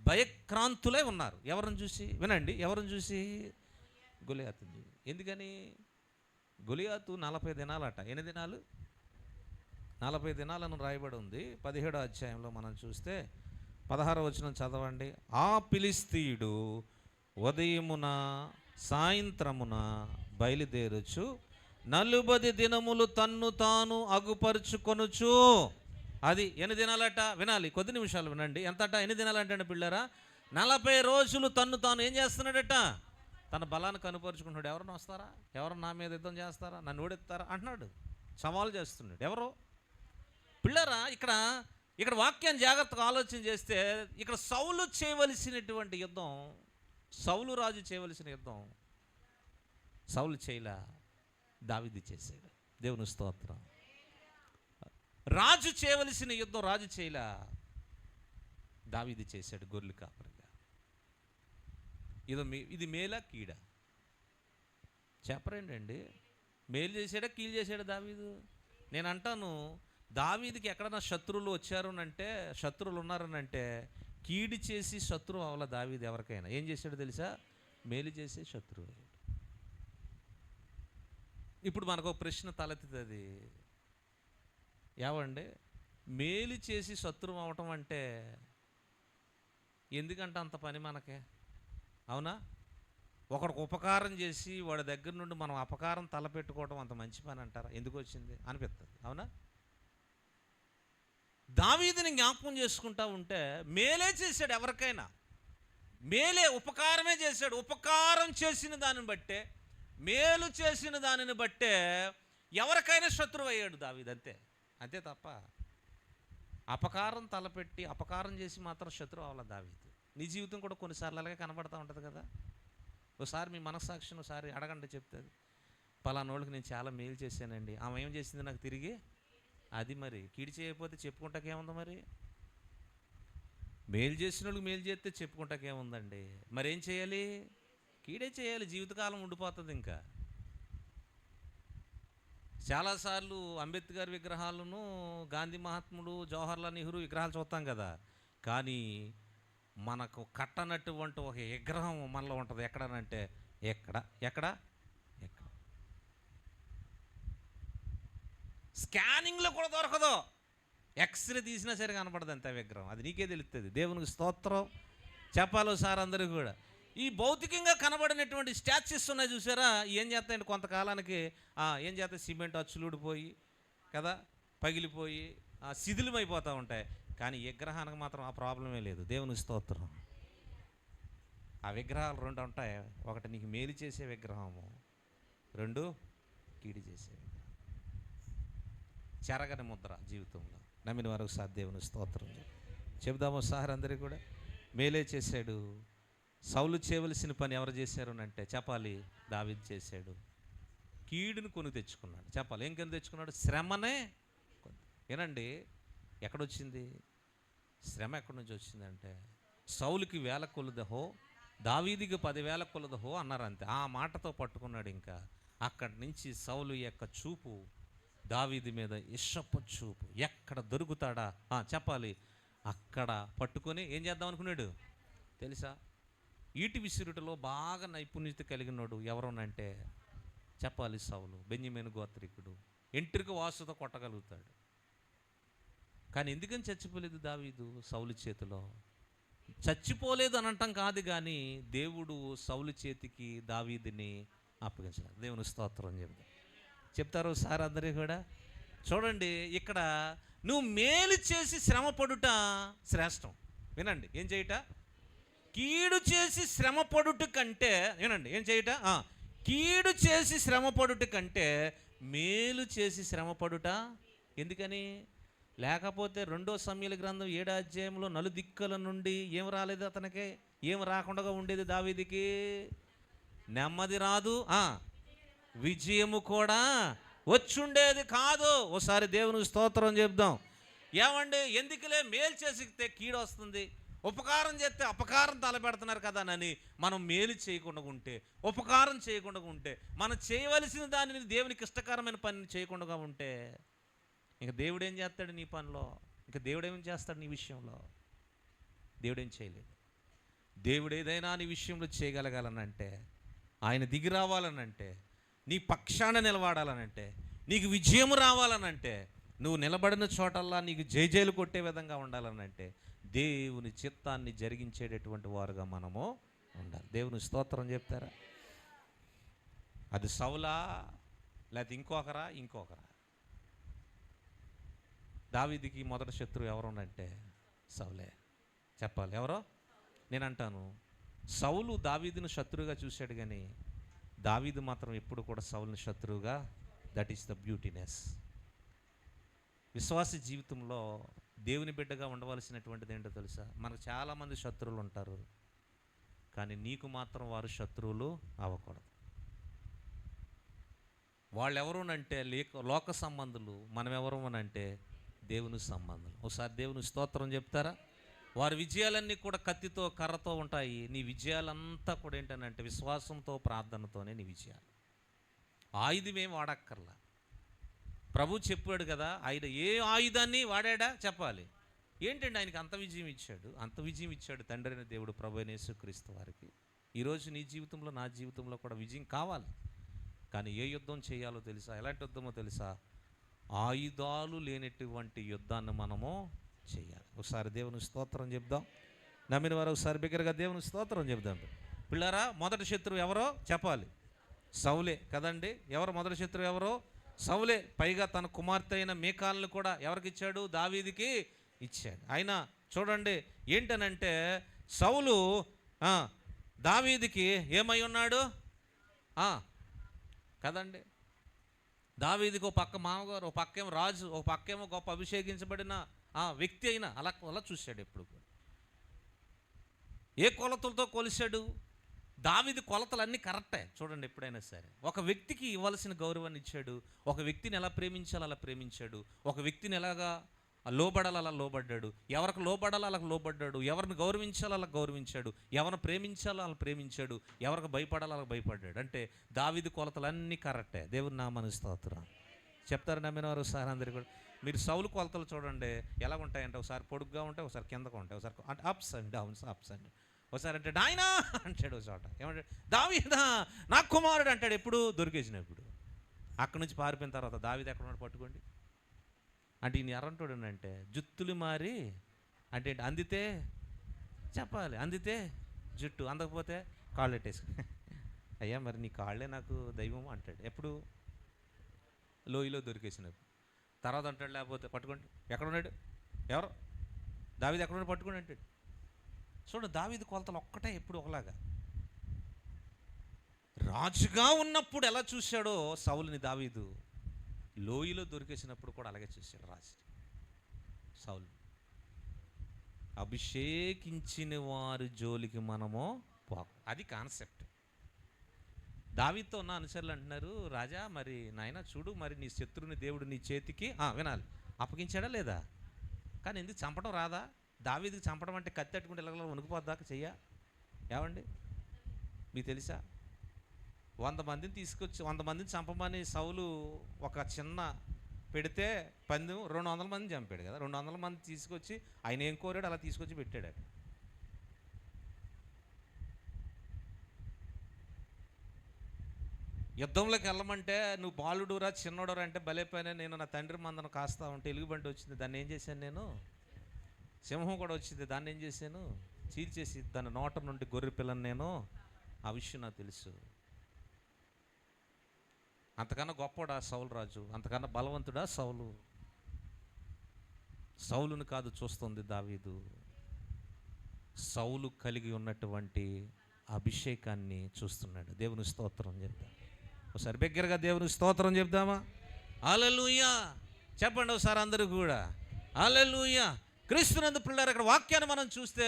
భయక్రాంతులై ఉన్నారు. ఎవరిని చూసి? వినండి, ఎవరిని చూసి? గొలియాతుని. ఎందుకని? గొలియాతు 40 దినాలట. ఎన్ని దినాలు? 40 దినాలను రాయబడి ఉంది 17వ అధ్యాయంలో. మనం చూస్తే 16వ వచనం చదవండి. ఆ ఫిలిష్తీయుడు ఉదయమున సాయంత్రమున బయలుదేరొచ్చు 40 దినములు తన్ను తాను అగుపరుచుకొనుచు. అది ఎన్ని దినాలట? వినాలి, కొద్ది నిమిషాలు వినండి. ఎంతట? ఎన్ని దినాలంటే పిల్లరా? 40 రోజులు తన్ను తాను ఏం చేస్తున్నాడట? తన బలాన్ని కనుపరుచుకుంటున్నాడు. ఎవరన్నా వస్తారా? ఎవరు నా మీద యుద్ధం చేస్తారా? నన్ను ఓడెత్తారా అంటున్నాడు. సవాలు చేస్తున్నాడు. ఎవరు పిల్లరా? ఇక్కడ వాక్యాన్ని జాగ్రత్తగా ఆలోచన చేస్తే ఇక్కడ సౌలు చేయవలసినటువంటి యుద్ధం, సౌలు రాజు చేయవలసిన యుద్ధం సౌలు చేయలా, దావీదు చేశాడు. దేవుని స్తోత్రం. రాజు చేయవలసిన యుద్ధం రాజు చేయలా, దావీదు చేశాడు గొర్రెలు కాపరిగా. ఇది మేలా కీడా? చెప్పరేంటండి. మేలు చేశాడా కీలు చేశాడా దావీదు? నేను అంటాను, దావీదుకి ఎక్కడన్నా శత్రువులు వచ్చారనంటే, శత్రువులు ఉన్నారనంటే కీడు చేసి శత్రువు అవల దావీదు ఎవరికైనా. ఏం చేశాడు తెలుసా? మేలు చేసి శత్రువు అయ్యాడు. ఇప్పుడు మనకు ఒక ప్రశ్న తలెత్తుతుంది, ఏమండి మేలు చేసి శత్రువు అవటం అంటే ఎందుకంటే అంత పని మనకే? అవునా? ఒకడికి ఉపకారం చేసి వాడి దగ్గర నుండి మనం అపకారం తలపెట్టుకోవడం అంత మంచి పని అంటారా? ఎందుకు వచ్చింది అనిపిస్తుంది. అవునా? దావీదుని జ్ఞాపకం చేసుకుంటా ఉంటే మేలే చేశాడు ఎవరికైనా, మేలే ఉపకారమే చేశాడు. ఉపకారం చేసిన దానిని బట్టే, మేలు చేసిన దానిని బట్టే ఎవరికైనా శత్రువు అయ్యాడు దావీదు, అంతే తప్ప అపకారం తలపెట్టి అపకారం చేసి మాత్రం శత్రువు అవ్వాలి దావీదు. నీ జీవితం కూడా కొన్నిసార్లు అలాగే కనబడతా ఉంటుంది కదా. ఒకసారి మీ మనస్సాక్షిని ఒకసారి అడగండి, చెప్తుంది పలానోళ్ళకి నేను చాలా మేలు చేశానండి, ఆమె ఏం చేసింది నాకు తిరిగి. అది మరి కీడు చేయకపోతే చెప్పుకుంటాకేముంది? మరి మేలు చేసిన వాళ్ళకి మేలు చేస్తే చెప్పుకుంటాకేముందండి? మరి ఏం చేయాలి? కీడే చేయాలి. జీవితకాలం ఉండిపోతుంది. ఇంకా చాలాసార్లు అంబేద్కర్ విగ్రహాలను, గాంధీ మహాత్ముడు, జవహర్లాల్ నెహ్రూ విగ్రహాలు చూస్తాం కదా, కానీ మనకు కట్టనటువంటి ఒక విగ్రహం మనలో ఉంటుంది. ఎక్కడనంటే ఎక్కడ స్కానింగ్లో కూడా దొరకదు. ఎక్స్రే తీసినా సరే కనపడదు అంతే విగ్రహం. అది నీకే తెలుస్తుంది. దేవునికి స్తోత్రం చెప్పాలి సార్ అందరూ కూడా. ఈ భౌతికంగా కనబడినటువంటి స్టాచ్యూస్ ఉన్నాయి చూసారా, ఏం చేస్తాయంటే కొంతకాలానికి ఏం చేస్తాయి, సిమెంట్ అచ్చులుడిపోయి కదా, పగిలిపోయి శిథిలమైపోతూ ఉంటాయి. కానీ విగ్రహానికి మాత్రం ఆ ప్రాబ్లమే లేదు. దేవునికి స్తోత్రం. ఆ విగ్రహాలు 2 ఉంటాయి. ఒకటి నీకు మేలు చేసే విగ్రహము, 2 కీడు చేసే విగ్రహం. చెరగని ముద్ర జీవితంలో నమ్మిన వారు ఒకసారి దేవుని స్తోత్రం చెబుదాము సార్ అందరికీ కూడా. మేలే చేశాడు. సౌలు చేయవలసిన పని ఎవరు చేశారు అంటే చెప్పాలి, దావీదు చేశాడు. కీడును కొని తెచ్చుకున్నాడు. చెప్పాలి, ఏం కొని తెచ్చుకున్నాడు? శ్రమనే. ఏనండి, ఎక్కడొచ్చింది శ్రమ? ఎక్కడి నుంచి వచ్చిందంటే సౌలుకి 1000 కొలదహో, దావీదికి 10,000 కొలదహో అన్నారు అంతే. ఆ మాటతో పట్టుకున్నాడు. ఇంకా అక్కడి నుంచి సౌలు యొక్క చూపు దావీదు మీద ఇషపు చూపు. ఎక్కడ దొరుకుతాడా చెప్పాలి, అక్కడ పట్టుకొని ఏం చేద్దాం అనుకున్నాడు తెలుసా? ఈటి విసురుటలో బాగా నైపుణ్యత కలిగినోడు ఎవరోనంటే చెప్పాలి సౌలు, బెన్యమీను గోత్రికుడు, ఎంట్రిక వాసుతో కొట్టగలుగుతాడు. కానీ ఎందుకని చచ్చిపోలేదు దావీదు సౌలు చేతిలో? చచ్చిపోలేదు అని అంటాం కాదు, కానీ దేవుడు సౌలు చేతికి దావీదుని అప్పగించారు. దేవుని స్తోత్రం చెప్తారు సార్ అందరూ కూడా. చూడండి, ఇక్కడ నువ్వు మేలు చేసి శ్రమపడుట శ్రేష్టం. వినండి, ఏం చేయుట? కీడు చేసి శ్రమపడుట కంటే, వినండి, ఏం చేయుట? కీడు చేసి శ్రమపడుట కంటే మేలు చేసి శ్రమపడుట. ఎందుకని? లేకపోతే 2 సమూయేలు గ్రంథం 7వ అధ్యాయంలో నలుదిక్కుల నుండి ఏం రాలేదు అతనికి? ఏం రాకుండా ఉండేది దావీదుకి? నెమ్మది రాదు, విజయము కూడా వచ్చుండేది కాదు. ఓసారి దేవునికి స్తోత్రం చెప్దాం. ఏమండి, ఎందుకులే మేలు చేసితే కీడు వస్తుంది, ఉపకారం చేస్తే అపకారం తలపెడుతున్నారు కదా అని మనం మేలు చేయకుండా ఉంటే, ఉపకారం చేయకుండా ఉంటే, మనం చేయవలసిన దానిని దేవునికి ఇష్టకరమైన పని చేయకుండా ఉంటే, ఇంకా దేవుడు ఏం చేస్తాడు నీ పనిలో? ఇంకా దేవుడు ఏం చేస్తాడు నీ విషయంలో? దేవుడేం చేయలేదు. దేవుడు ఏదైనా నీ విషయంలో చేయగలగాలనంటే, ఆయన దిగి రావాలనంటే, నీ పక్షాన నిలబడాలనంటే, నీకు విజయం రావాలనంటే, నువ్వు నిలబడిన చోటల్లా నీకు జయజయలు కొట్టే విధంగా ఉండాలనంటే, దేవుని చిత్తాన్ని జరిగించేటటువంటి వారుగా మనము ఉండాలి. దేవుని స్తోత్రం చెప్తారా? అది సౌలా లేకపోతే ఇంకొకరా? దావీదుకి మొదటి శత్రువు ఎవరునంటే సౌలే. చెప్పాలి ఎవరో? నేను అంటాను, సౌలు దావీదును శత్రువుగా చూశాడు, కానీ దావీదు మాత్రం ఎప్పుడు కూడా సౌలుని శత్రువుగా. That is the beautiness. విశ్వాస జీవితంలో దేవుని బిడ్డగా ఉండవలసినటువంటిది ఏంటో తెలుసా? మనకు చాలామంది శత్రువులు ఉంటారు, కానీ నీకు మాత్రం వారు శత్రువులు అవ్వకూడదు. వాళ్ళు ఎవరునంటే లోక సంబంధులు, మనం ఎవరు అనంటే దేవుని సంబంధులు. ఒకసారి దేవుని స్తోత్రం చెప్తారా? వారి విజయాలన్నీ కూడా కత్తితో కర్రతో ఉంటాయి. నీ విజయాలంతా కూడా ఏంటనంటే విశ్వాసంతో ప్రార్థనతోనే నీ విజయాలు. ఆయుధమేం వాడక్కర్లా. ప్రభు చెప్పాడు కదా, ఆయన ఏ ఆయుధాన్ని వాడా చెప్పాలి. ఏంటండి ఆయనకి అంత విజయం ఇచ్చాడు? అంత విజయం ఇచ్చాడు తండ్రి అయిన దేవుడు ప్రభు అయిన యేసుక్రీస్తు వారికి. ఈరోజు నీ జీవితంలో నా జీవితంలో కూడా విజయం కావాలి. కానీ ఏ యుద్ధం చేయాలో తెలుసా? ఎలాంటి యుద్ధమో తెలుసా? ఆయుధాలు లేనటువంటి యుద్ధాన్ని మనము చేయాలి. ఒకసారి దేవుని స్తోత్రం చెప్దాం. నమ్మిన వారు ఒకసారి బిగ్గరగా దేవుని స్తోత్రం చెప్దాం. పిల్లరా, మొదటి శత్రువు ఎవరో చెప్పాలి? సౌలే కదండి. ఎవరు మొదటి శత్రువు? ఎవరో సౌలే. పైగా తన కుమార్తె అయిన మీకాల్ని కూడా ఎవరికి ఇచ్చాడు? దావీదుకి ఇచ్చాడు. అయినా చూడండి ఏంటనంటే సౌలు దావీదుకి ఏమై ఉన్నాడు కదండి. దావీదుకి ఒక పక్క మామగారు, ఒక పక్కేమో రాజు, ఒక పక్కేమో గొప్ప అభిషేకించబడిన వ్యక్తి అయినా అలా చూశాడు. ఎప్పుడు ఏ కొలతలతో కొలిశాడు? దావీదు కొలతలు అన్నీ కరెక్టే. చూడండి, ఎప్పుడైనా సరే ఒక వ్యక్తికి ఇవ్వాల్సిన గౌరవాన్ని ఇచ్చాడు. ఒక వ్యక్తిని ఎలా ప్రేమించాలో అలా ప్రేమించాడు. ఒక వ్యక్తిని ఎలాగా లోబడాలి అలా లోబడ్డాడు. ఎవరికి లోబడాలో అలా లోబడ్డాడు. ఎవరిని గౌరవించాలో అలా గౌరవించాడు. ఎవరిని ప్రేమించాలో అలా ప్రేమించాడు. ఎవరికి భయపడాలో అలా భయపడ్డాడు. అంటే దావీదు కొలతలు అన్నీ కరెక్టే. దేవుని నామానికి స్తోత్రం చెప్తారు. నమ్మిన వారు సార్ అందరికీ కూడా మీరు సౌలు కొలతలు చూడండి ఎలా ఉంటాయంటే, ఒకసారి పొడుగ్గా ఉంటాయి, ఒకసారి కిందకు ఉంటాయి, ఒకసారి అంటే అప్స్ అండ్ డౌన్స్, ఒకసారి అంటే నాయనా అంటాడు, ఒక చోట ఏమంటాడు దావీదా నా కుమారుడు అంటాడు. ఎప్పుడు దొరికేసినప్పుడు. అక్కడి నుంచి పారిపోయిన తర్వాత దావీదు ఎక్కడ ఉన్నాడు పట్టుకోండి అంటే ఈయన ఎర్రంటోడు అంటే జుత్తులు మారి అంటే అందితే చెప్పాలి, అందితే జుట్టు, అందకపోతే కాళ్ళు పెట్టేసి అయ్యా మరి నీ కాళ్ళే నాకు దైవం అంటాడు. ఎప్పుడు? లోయలో దొరికేసినప్పుడు. తర్వాత అంటాడు లేకపోతే పట్టుకోండి ఎక్కడున్నాడు, ఎవరు దావీదు ఎక్కడున్నాడు పట్టుకోండి అంటాడు. చూడండి, దావీదు కొలతలు ఒక్కటే ఎప్పుడు ఒకలాగా. రాజుగా ఉన్నప్పుడు ఎలా చూశాడో సౌలుని దావీదు, లోయలో దొరికేసినప్పుడు కూడా అలాగే చూశాడు రాజు సౌలు. అభిషేకించిన వారి జోలికి మనము అది కాన్సెప్ట్. దావీదుతో ఉన్న అనుచరులు అంటున్నారు, రాజా మరి నాయన చూడు, మరి నీ శత్రువుని దేవుడు నీ చేతికి వినాలి అప్పగించాడా లేదా? కానీ ఎందుకు చంపడం రాదా? దావీదుకి చంపడం అంటే కత్తి అట్టుకుంటే ఇలా వణుకుపోద్దాక చెయ్య. ఏమండి మీకు తెలుసా? 100 మందిని తీసుకొచ్చి 100 మందిని చంపమని సౌలు ఒక చిన్న పెడితే పందెం 200 మందిని చంపాడు కదా. 200 మంది తీసుకొచ్చి ఆయన ఏం కోరాడు అలా తీసుకొచ్చి పెట్టాడు. యుద్ధంలోకి వెళ్ళమంటే నువ్వు బాలుడురా చిన్నోడురా అంటే భలేపోయినా, నేను నా తండ్రి మందను కాస్తా ఉంటే ఎలుగుబంటి వచ్చింది, దాన్ని ఏం చేశాను నేను, సింహం కూడా వచ్చింది, దాన్ని ఏం చేశాను, చీల్చేసి దాని నోట నుండి గొర్రె పిల్లని నేను, ఆ విషయం నాకు తెలుసు. అంతకన్నా గొప్పడా సౌలు రాజు, అంతకన్నా బలవంతుడా సౌలు? సౌలుని కాదు చూస్తుంది దావీదు, సౌలు కలిగి ఉన్నటువంటి అభిషేకాన్ని చూస్తున్నాడు. దేవుని స్తోత్రం చెప్తాం. ఒకసారి బిగ్గరగా దేవుని స్తోత్రం చెప్దామా? హల్లెలూయా చెప్పండి ఒకసారి అందరూ కూడా, హల్లెలూయా. క్రీస్తునందు పిల్లలు, అక్కడ వాక్యాన్ని మనం చూస్తే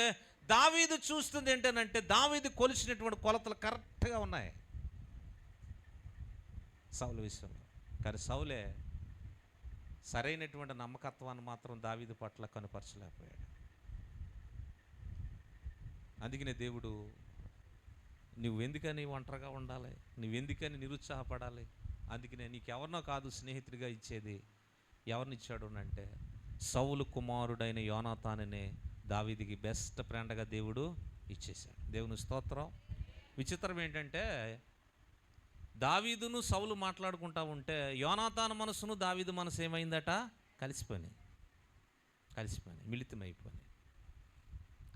దావీదు చూస్తుంది ఏంటంటే, దావీదు కొలిచినటువంటి కొలతలు కరెక్ట్గా ఉన్నాయి సౌలు విషయంలో. కానీ సౌలే సరైనటువంటి నమ్మకత్వాన్ని మాత్రం దావీదు పట్ల కనుపరచలేకపోయాడు. అందుకనే దేవుడు, నువ్వెందుకని ఒంటరిగా ఉండాలి, నువ్వెందుకని నిరుత్సాహపడాలి, అందుకనే నీకు ఎవరినో కాదు స్నేహితుడిగా ఇచ్చేది, ఎవరిని ఇచ్చాడు అంటే సౌలు కుమారుడైన యోనాతానునే దావీదుకి బెస్ట్ ఫ్రెండ్గా దేవుడు ఇచ్చేశాడు. దేవుని స్తోత్రం. విచిత్రం ఏంటంటే, దావీదును సౌలు మాట్లాడుకుంటా ఉంటే యోనాతాను మనసును దావీదు మనసు ఏమైందట, కలిసిపోయినాయి, మిళితమైపోయినాయి.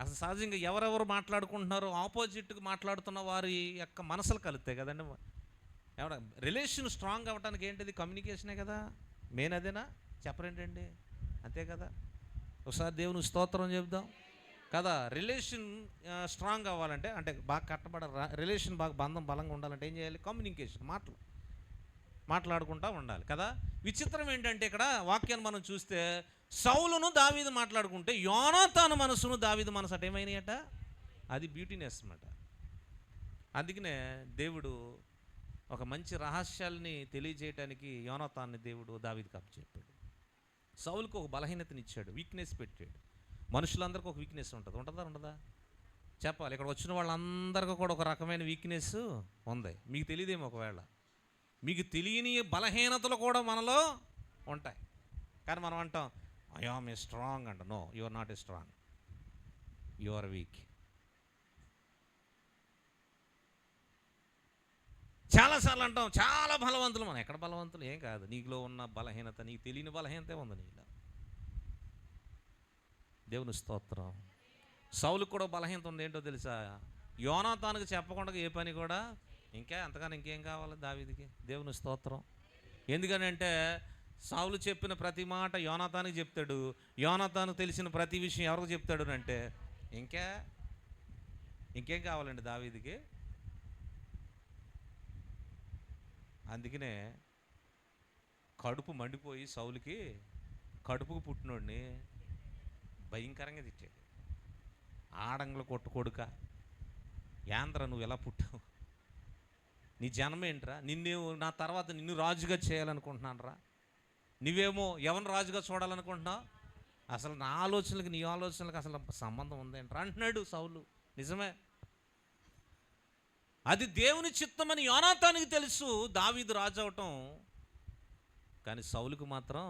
అసలు సహజంగా ఎవరెవరు మాట్లాడుకుంటున్నారో ఆపోజిట్గా మాట్లాడుతున్న వారి యొక్క మనసులు కలుస్తాయి కదండి. రిలేషన్ స్ట్రాంగ్ అవ్వడానికి ఏంటిది, కమ్యూనికేషనే కదా మెయిన్. అదేనా చెప్పరేంటండి, అంతే కదా. ఒకసారి దేవుని స్తోత్రం చెప్దాం కదా. రిలేషన్ స్ట్రాంగ్ అవ్వాలంటే, అంటే బాగా రిలేషన్ బాగా బంధం బలంగా ఉండాలంటే ఏం చేయాలి, కమ్యూనికేషన్, మాట్లాడుకుంటూ ఉండాలి కదా. విచిత్రం ఏంటంటే ఇక్కడ వాక్యాన్ని మనం చూస్తే సౌలును దావీదు మాట్లాడుకుంటే యోనాతాను మనసును దావీదు మనసు అటు ఏమైనాయట, అది బ్యూటీనెస్ అన్నమాట. అందుకనే దేవుడు ఒక మంచి రహస్యాల్ని తెలియజేయటానికి యోనాతాన్ని దేవుడు దావీదుకి అప్పచెప్పాడు. సౌలుకు ఒక బలహీనతని ఇచ్చాడు, వీక్నెస్ పెట్టాడు. మనుషులందరికీ ఒక వీక్నెస్ ఉంటుంది, ఉండదా చెప్పాలి. ఇక్కడ వచ్చిన వాళ్ళందరికీ కూడా ఒక రకమైన వీక్నెస్ ఉంది. మీకు తెలియదేమో, ఒకవేళ మీకు తెలియని బలహీనతలు కూడా మనలో ఉంటాయి. కానీ మనం అంటాం ఐ ఆమ్ ఏ స్ట్రాంగ్ అంట. No, you are not a strong, you are weak. చాలాసార్లు అంటాం చాలా బలవంతులు. మనం ఎక్కడ బలవంతులు? ఏం కాదు, నీకులో ఉన్న బలహీనత, నీకు తెలియని బలహీనతే ఉంది నీలో. దేవుని స్తోత్రం. సౌలుకు కూడా బలహీనత ఉంది, ఏంటో తెలుసా? యోనాతానుకు చెప్పకుండా ఏ పని కూడా, అంతగానో ఇంకేం కావాలి దావీదుకి. దేవుని స్తోత్రం. ఎందుకనంటే సౌలు చెప్పిన ప్రతి మాట యోనాతానుకి చెప్తాడు, యోనాతానుకు తెలిసిన ప్రతి విషయం ఎవరికి చెప్తాడు అంటే ఇంకేం కావాలండి దావీదుకి. అందుకనే కడుపు మండిపోయి సౌలుకి, కడుపుకు పుట్టినోడిని భయంకరంగా తిట్టాడు. ఆడంగుల కొడుక, యాంద్ర నువ్వు ఎలా పుట్టావు, నీ జన్మేంట్రా, నా తర్వాత నిన్ను రాజుగా చేయాలనుకుంటున్నాను రా, నువ్వేమో ఎవరిని రాజుగా చూడాలనుకుంటున్నావు, అసలు నా ఆలోచనలకి నీ ఆలోచనలకు అసలు సంబంధం ఉందేంట్రా అంటున్నాడు సౌలు. నిజమే, అది దేవుని చిత్తమని యోనాతానుకి తెలుసు దావీదు రాజు అవటం, కానీ సౌలుకు మాత్రం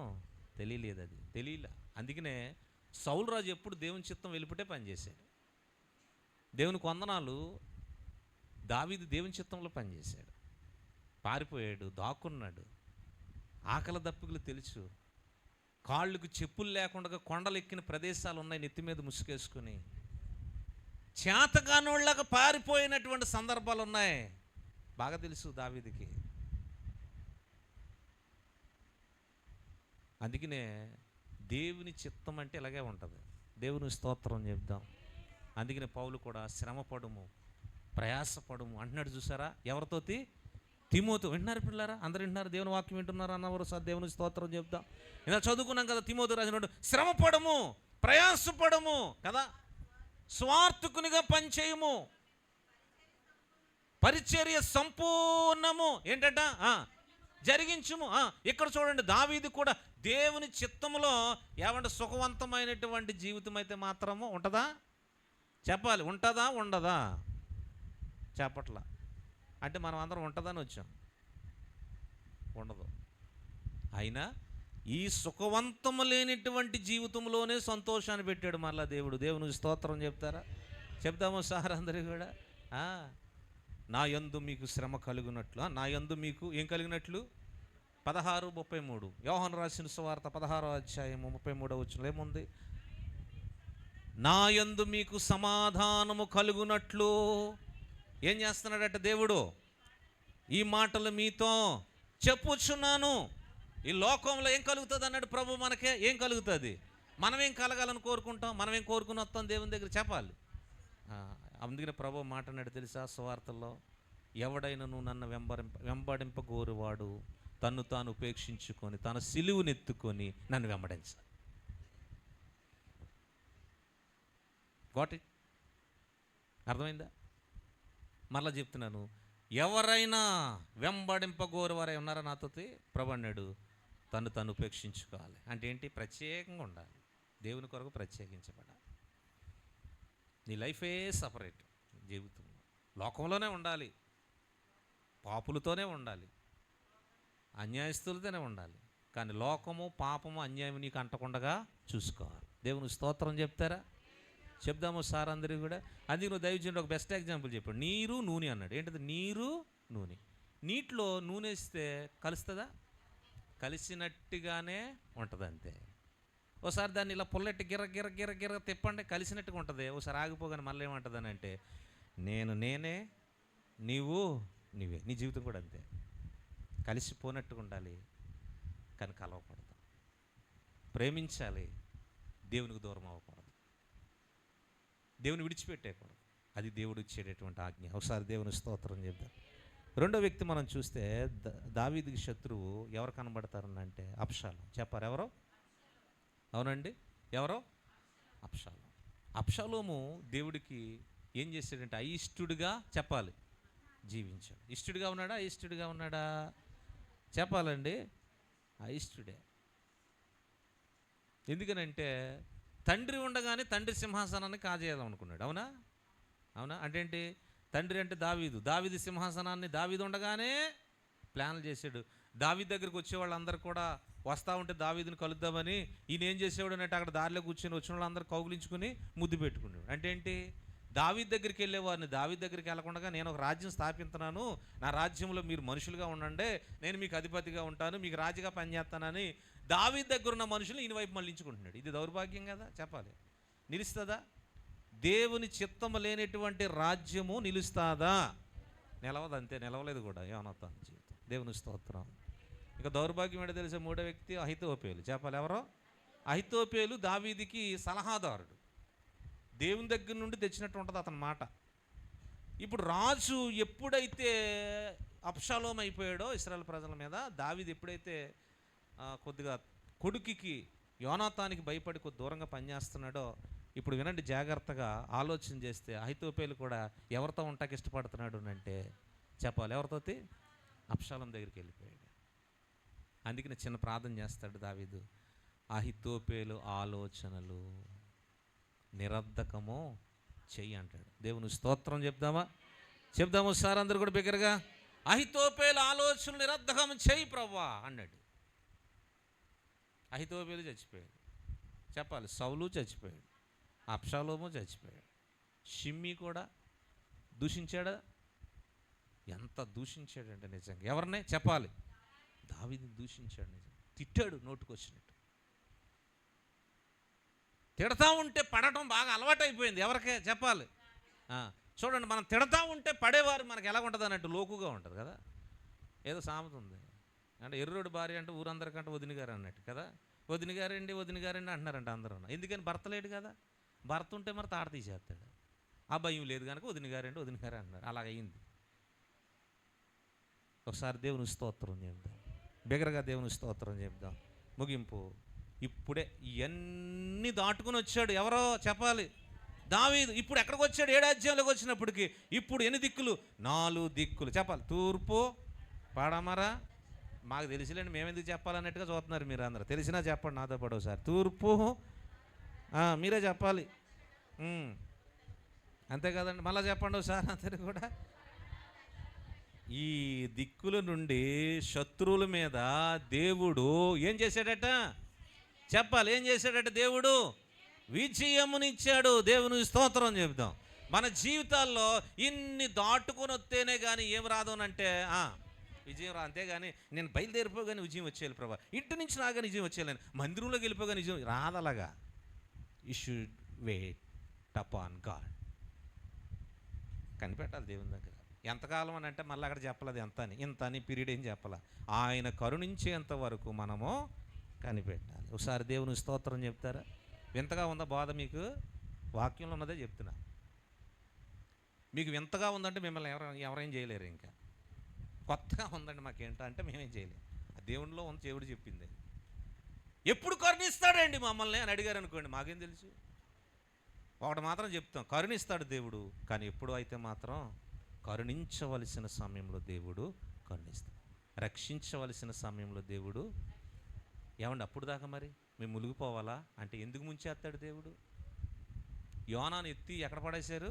తెలియలేదు, అది తెలియలే. అందుకనే సౌలు రాజు ఎప్పుడు దేవుని చిత్తం వెలుపుటే పనిచేశాడు. దేవునికి వందనాలు, దావీదు దేవుని చిత్తంలో పనిచేశాడు, పారిపోయాడు, దాక్కున్నాడు. ఆకలి దప్పికలు తెలుసు, కాళ్ళకు చెప్పులు లేకుండా కొండలు ఎక్కిన ప్రదేశాలు ఉన్నాయి, నెత్తి మీద ముసుగేసుకుని చేతగానోళ్ళగా పారిపోయినటువంటి సందర్భాలు ఉన్నాయి, బాగా తెలుసు దావీదుకి. అందుకనే దేవుని చిత్తం అంటే ఇలాగే ఉంటుంది. దేవుని స్తోత్రం చెప్దాం. అందుకనే పౌలు కూడా శ్రమపడుము, ప్రయాసపడుము అంటున్నాడు. చూసారా, ఎవరితోటి? తిమోతి. వింటున్నారు పిల్లారా, అందరు వింటున్నారు, దేవుని వాక్యం వింటున్నారు అన్నవారు సార్ దేవుని స్తోత్రం చెప్దాం. ఇలా చదువుకున్నాం కదా, తిమోతి రాసినట్టు శ్రమపడము, ప్రయాసపడము కదా, స్వార్థకునిగా పనిచేయము, పరిచర్య సంపూర్ణము ఏంటంట జరిగించుము. ఇక్కడ చూడండి, దావీదు కూడా దేవుని చిత్తములో ఏమంటే సుఖవంతమైనటువంటి జీవితం అయితే మాత్రము ఉంటుందా? చెప్పాలి, ఉంటుందా ఉండదా? చెప్పట్లా. అంటే మనం అందరం ఉంటుందని వచ్చాం, ఉండదు. అయినా ఈ సుఖవంతము లేనిటువంటి జీవితంలోనే సంతోషాన్ని పెట్టాడు మళ్ళా దేవుడు. దేవునికి స్తోత్రం చెప్తారా? చెప్తాము సార్ అందరికీ కూడా. నా యందు మీకు శ్రమ కలుగునట్లు, నా యందు మీకు ఏం కలిగినట్లు? 16:33 యోహాను రాసిన సువార్త 16వ అధ్యాయము 33వ వచనంలో ఏముంది? నా యందు మీకు సమాధానము కలుగునట్లు ఏం చేస్తున్నాడట దేవుడు? ఈ మాటలు మీతో చెప్పుచున్నాను. ఈ లోకంలో ఏం కలుగుతుంది అన్నాడు ప్రభు. మనకే ఏం కలుగుతుంది? మనమేం కలగాలని కోరుకుంటాం? మనమేం కోరుకుని వస్తాం దేవుని దగ్గర? చెప్పాలి. అందుకనే ప్రభు మాట అన్నాడు తెలుసా సువార్తల్లో, ఎవడైనను నన్ను వెంబడింపగోరువాడు తన్ను తాను ఉపేక్షించుకొని తన సిలువునెత్తుకొని నన్ను వెంబడించాలి. Got it? అర్థమైందా? మరలా చెప్తున్నాను, ఎవరైనా వెంబడింపగోరువారై ఉన్నారా నాతో? ప్రభు అన్నాడు తను తను ఉపేక్షించుకోవాలి. అంటే ఏంటి? ప్రత్యేకంగా ఉండాలి, దేవుని కొరకు ప్రత్యేకించబడాలి. నీ లైఫే సపరేట్. జీవితంలో లోకంలోనే ఉండాలి, పాపులతోనే ఉండాలి, అన్యాయస్తులతోనే ఉండాలి. కానీ లోకము, పాపము, అన్యాయం నీకు అంటకుండగా చూసుకోవాలి. దేవుని స్తోత్రం చెప్తారా? చెప్దాము సార్ అందరికీ కూడా. అందుకే నువ్వు దయచేసి ఒక బెస్ట్ ఎగ్జాంపుల్ చెప్పాడు. నీరు నూనె అన్నాడు. ఏంటది? నీరు నూనె. నీటిలో నూనె వేస్తే కలుస్తుందా? కలిసినట్టుగానే ఉంటుంది అంతే. ఒకసారి దాన్ని ఇలా పుల్లెట్టి గిర్ర గిర్ర గిర్ర గిర్ర తిప్పండి, కలిసినట్టుగా ఉంటుంది. ఒకసారి ఆగిపోగానే మళ్ళీ ఏమంటుందని అంటే, నేనే నీవు నీవే. నీ జీవితం కూడా అంతే, కలిసిపోనట్టుగా ఉండాలి కానీ కలవకూడదు. ప్రేమించాలి, దేవునికి దూరం అవ్వకూడదు, దేవుని విడిచిపెట్టేయకూడదు. అది దేవుడు ఇచ్చేటటువంటి ఆజ్ఞ. ఒకసారి దేవుని స్తోత్రం చెప్తాం. రెండో వ్యక్తి మనం చూస్తే దావీదుకి శత్రువు ఎవరు కనబడతారనంటే అబ్షాలోము. చెప్పారు ఎవరో? అవునండి, ఎవరో? అబ్షాలోము. అబ్షాలోము దేవుడికి ఏం చేశాడంటే అయిష్టుడిగా చెప్పాలి జీవించాడు. ఇష్టుడిగా ఉన్నాడా? అయిష్టుడిగా ఉన్నాడా? చెప్పాలండి, అయిష్టుడే. ఎందుకనంటే తండ్రి ఉండగానే తండ్రి సింహాసనాన్ని కాజేయాలనుకున్నాడు. అవునా? అవునా? అంటే ఏంటి? తండ్రి అంటే దావీదు సింహాసనాన్ని దావీదు ఉండగానే ప్లాన్లు చేశాడు. దావీదు దగ్గరికి వచ్చే వాళ్ళందరూ కూడా వస్తూ ఉంటే దావీదుని కలుద్దామని ఈయన ఏం చేసేవాడు అంటే అక్కడ దారిలో కూర్చొని వచ్చిన వాళ్ళందరూ కౌగులించుకుని ముద్దు పెట్టుకున్నాడు. అంటే ఏంటి? దావీదు దగ్గరికి వెళ్ళేవారిని దావీదు దగ్గరికి వెళ్ళకుండా నేను ఒక రాజ్యం స్థాపిస్తున్నాను, నా రాజ్యంలో మీరు మనుషులుగా ఉండండి, నేను మీకు అధిపతిగా ఉంటాను, మీకు రాజుగా పనిచేస్తానని దావీదు దగ్గర ఉన్న మనుషులు ఈయన వైపు మళ్ళించుకుంటున్నాడు. ఇది దౌర్భాగ్యం కదా? చెప్పాలి. నిలుస్తుందా? దేవుని చిత్తము లేనటువంటి రాజ్యము నిలుస్తుందా? నిలవదు. అంతే, నిలవలేదు కూడా యోనాతాను జీవితం. దేవుని స్తోత్రం. ఇక దౌర్భాగ్యం ఏంటో తెలిసే మూడో వ్యక్తి అహితోపేలు. చెప్పాలి ఎవరో? అహితోపేలు దావీదుకి సలహాదారుడు. దేవుని దగ్గర నుండి తెచ్చినట్టు ఉంటుంది అతని మాట. ఇప్పుడు రాజు ఎప్పుడైతే అబ్షాలోము అయిపోయాడో ఇశ్రాయేలు ప్రజల మీద, దావీదు ఎప్పుడైతే కొద్దిగా కొడుకుకి యోనాతానికి భయపడి కొద్ది దూరంగా పనిచేస్తున్నాడో, ఇప్పుడు వినండి జాగ్రత్తగా ఆలోచన చేస్తే అహితోపేలు కూడా ఎవరితో ఉంటాకి ఇష్టపడుతున్నాడు అంటే చెప్పాలి ఎవరితో? అబ్షాలోము దగ్గరికి వెళ్ళిపోయాడు. అందుకని చిన్న ప్రార్థన చేస్తాడు దావీదు, అహితోపేలు ఆలోచనలు నిరర్ధకము చెయ్యి అంటాడు. దేవుని స్తోత్రం చెప్దాము సార్ అందరు కూడా బిగ్గరగా. అహితోపేలు ఆలోచనలు నిరర్ధకము చెయ్యి ప్రభువా అన్నాడు. అహితోపేలు చచ్చిపోయాడు. చెప్పాలి, సౌలు చచ్చిపోయాడు, అబ్షాలోము చచ్చిపోయాడు, షిమ్మీ కూడా దూషించాడా? ఎంత దూషించాడంటే నిజంగా ఎవరినే చెప్పాలి? దావీదుని దూషించాడు. నిజంగా తిట్టాడు నోటుకొచ్చినట్టు. తిడతా ఉంటే పడటం బాగా అలవాటైపోయింది. ఎవరికే చెప్పాలి? చూడండి, మనం తిడతా ఉంటే పడేవారు మనకి ఎలా ఉంటుంది అన్నట్టు లోకుగా ఉంటుంది కదా. ఏదో సామెత ఉంది అంటే ఎర్రోడు భార్య అంటే ఊరందరికంటే వదిన గారు అన్నట్టు కదా. వదిన గారండి అంటున్నారంట అందరూ. ఎందుకని? భర్త లేడు కదా. భర్త ఉంటే మరి తాట తీసేస్తాడు. ఆ భయం లేదు కనుక వదిన గారు అంటున్నారు. అలాగయింది. ఒకసారి దేవుని స్తోత్రం చెప్దాం, బిగరగా దేవుని స్తోత్రం చెప్దాం. ముగింపు. ఇప్పుడే ఇవన్నీ దాటుకుని వచ్చాడు. ఎవరో చెప్పాలి? దావీదు. ఇప్పుడు ఎక్కడికి వచ్చాడు? 7వ అధ్యాయంలోకి వచ్చినప్పటికి ఇప్పుడు ఎన్ని దిక్కులు? 4 దిక్కులు. చెప్పాలి, తూర్పు, పడమర. మాకు తెలిసిలేండి, మేమెందుకు చెప్పాలన్నట్టుగా చూస్తున్నారు మీరు అందరూ. తెలిసినా చెప్పండి నాతో పాటు ఒకసారి. తూర్పు, మీరే చెప్పాలి అంతే కదండి. మళ్ళీ చెప్పండి ఒకసారి అందరు కూడా. ఈ దిక్కుల నుండి శత్రువుల మీద దేవుడు ఏం చేశాడట? చెప్పాలి, ఏం చేశాడట? దేవుడు విజయమునిచ్చాడు. దేవుని స్తోత్రం చెప్దాం. మన జీవితాల్లో ఇన్ని దాటుకొని వస్తేనే కానీ ఏం రాదు అని అంటే విజయం రా, అంతేగాని నేను బయలుదేరిపోగానే విజయం వచ్చేయాలి ప్రభా, ఇంటి నుంచి రాగానే విజయం వచ్చేయాలని, మందిరంలోకి వెళ్ళిపోగానే విజయం రాదలాగా. You should wait upon God. కనిపెట్టాలి దేవుని దగ్గర. ఎంతకాలం అని అంటే మళ్ళీ అక్కడ చెప్పలేదు ఎంత అని, ఇంత అని పీరియడ్ ఏం చెప్పాల. ఆయన కరుణించేంత వరకు మనము కనిపెట్టాలి. ఒకసారి దేవుని స్తోత్రం చెప్తారా? వింతగా ఉందా బాధ మీకు? వాక్యంలో ఉన్నదే చెప్తున్నా. మీకు వింతగా ఉందంటే మిమ్మల్ని ఎవరేం చేయలేరు. ఇంకా కొత్తగా ఉందండి మాకేంటో అంటే మేమేం చేయలేము. ఆ దేవునిలో ఉన్న దేవుడు చెప్పింది. ఎప్పుడు కరుణిస్తాడండి మమ్మల్ని అని అడిగారు అనుకోండి, మాకేం తెలుసు. ఒకటి మాత్రం చెప్తాం, కరుణిస్తాడు దేవుడు, కానీ ఎప్పుడు అయితే మాత్రం కరుణించవలసిన సమయంలో దేవుడు కరుణిస్తాడు, రక్షించవలసిన సమయంలో దేవుడు. ఏమండి అప్పుడు దాకా మరి మేము మునిగిపోవాలా అంటే ఎందుకు ముంచేస్తాడు దేవుడు? యోనాను ఎత్తి ఎక్కడ పడేశారు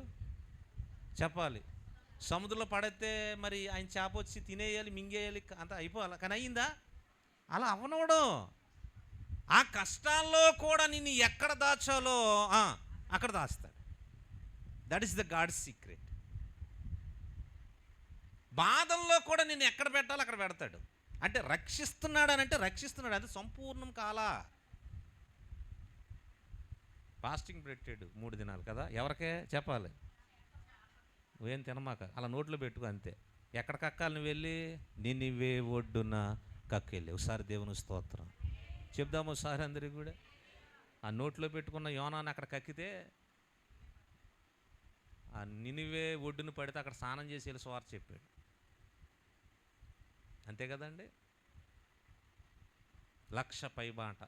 చెప్పాలి. సముద్రంలో పడితే మరి ఆయన చేప వచ్చి తినేయాలి, మింగేయాలి, అంత అయిపోవాలి. కానీ అయ్యిందా? అలా అవనోడు. ఆ కష్టాల్లో కూడా నిన్ను ఎక్కడ దాచాలో అక్కడ దాస్తాడు. That is the God's secret. బాధల్లో కూడా నిన్ను ఎక్కడ పెట్టాలో అక్కడ పెడతాడు. అంటే రక్షిస్తున్నాడు అని అంటే రక్షిస్తున్నాడు, అది సంపూర్ణం కాలా. ఫాస్టింగ్ పెట్టాడు 3 దినాలు కదా, ఎవరికే చెప్పాలి? నువ్వేం తినమాక, అలా నోట్లో పెట్టుకో అంతే. ఎక్కడ కక్కాలి నువ్వు వెళ్ళి? నినివే ఒడ్డున కక్కెళ్ళి. ఒకసారి దేవుని స్తోత్రం చెప్దాము ఒకసారి అందరికి కూడా. ఆ నోట్లో పెట్టుకున్న యోనాన్ని అక్కడ కక్కితే ఆ నినివే ఒడ్డున పడితే అక్కడ స్నానం చేసి వెళ్ళి స్వార్థ చెప్పాడు. అంతే కదండి. 1,00,000 పైబాట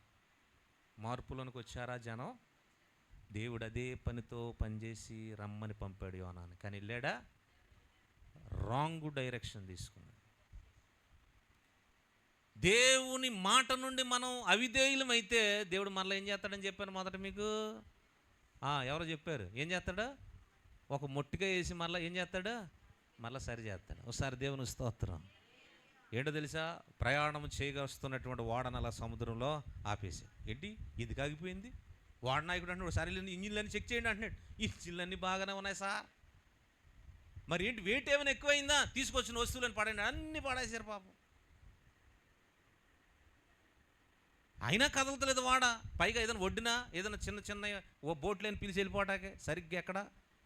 మార్పులోనికి వచ్చారా జనం? దేవుడు అదే పనితో పనిచేసి రమ్మని పంపాడు యోనాని. కానీ వెళ్ళాడా? రాంగ్ డైరెక్షన్ తీసుకున్నాడు. దేవుని మాట నుండి మనం అవిధేయులమైతే దేవుడు మళ్ళీ ఏం చేస్తాడని చెప్పాను మొదట మీకు. ఎవరో చెప్పారు, ఏం చేస్తాడు? ఒక మొట్టిగా వేసి మళ్ళీ ఏం చేస్తాడు? మళ్ళీ సరి చేస్తాడు. ఒకసారి దేవుని స్తోత్రం. ఏంటో తెలుసా? ప్రయాణం చేయగలుస్తున్నటువంటి ఓడనలా సముద్రంలో ఆపేసి, ఏంటి ఇది కాగిపోయింది? వాడ నాయకుడు అంటున్నాడు, సరే ఇంజిన్లన్నీ చెక్ చేయండి అంటున్నాడు. ఇంజిన్లన్నీ బాగానే ఉన్నాయి సార్, మరి ఏంటి వెయిట్ ఏమైనా ఎక్కువైందా? తీసుకొచ్చిన వస్తువులను పడండి, అన్నీ పడేసారు పాపం. అయినా కదలతలేదు వాడ. పైగా ఏదైనా ఒడ్డున ఏదైనా చిన్న చిన్న ఓ బోట్లేని పిలిచి వెళ్ళిపోవటాకే. సరిగ్గా ఎక్కడ?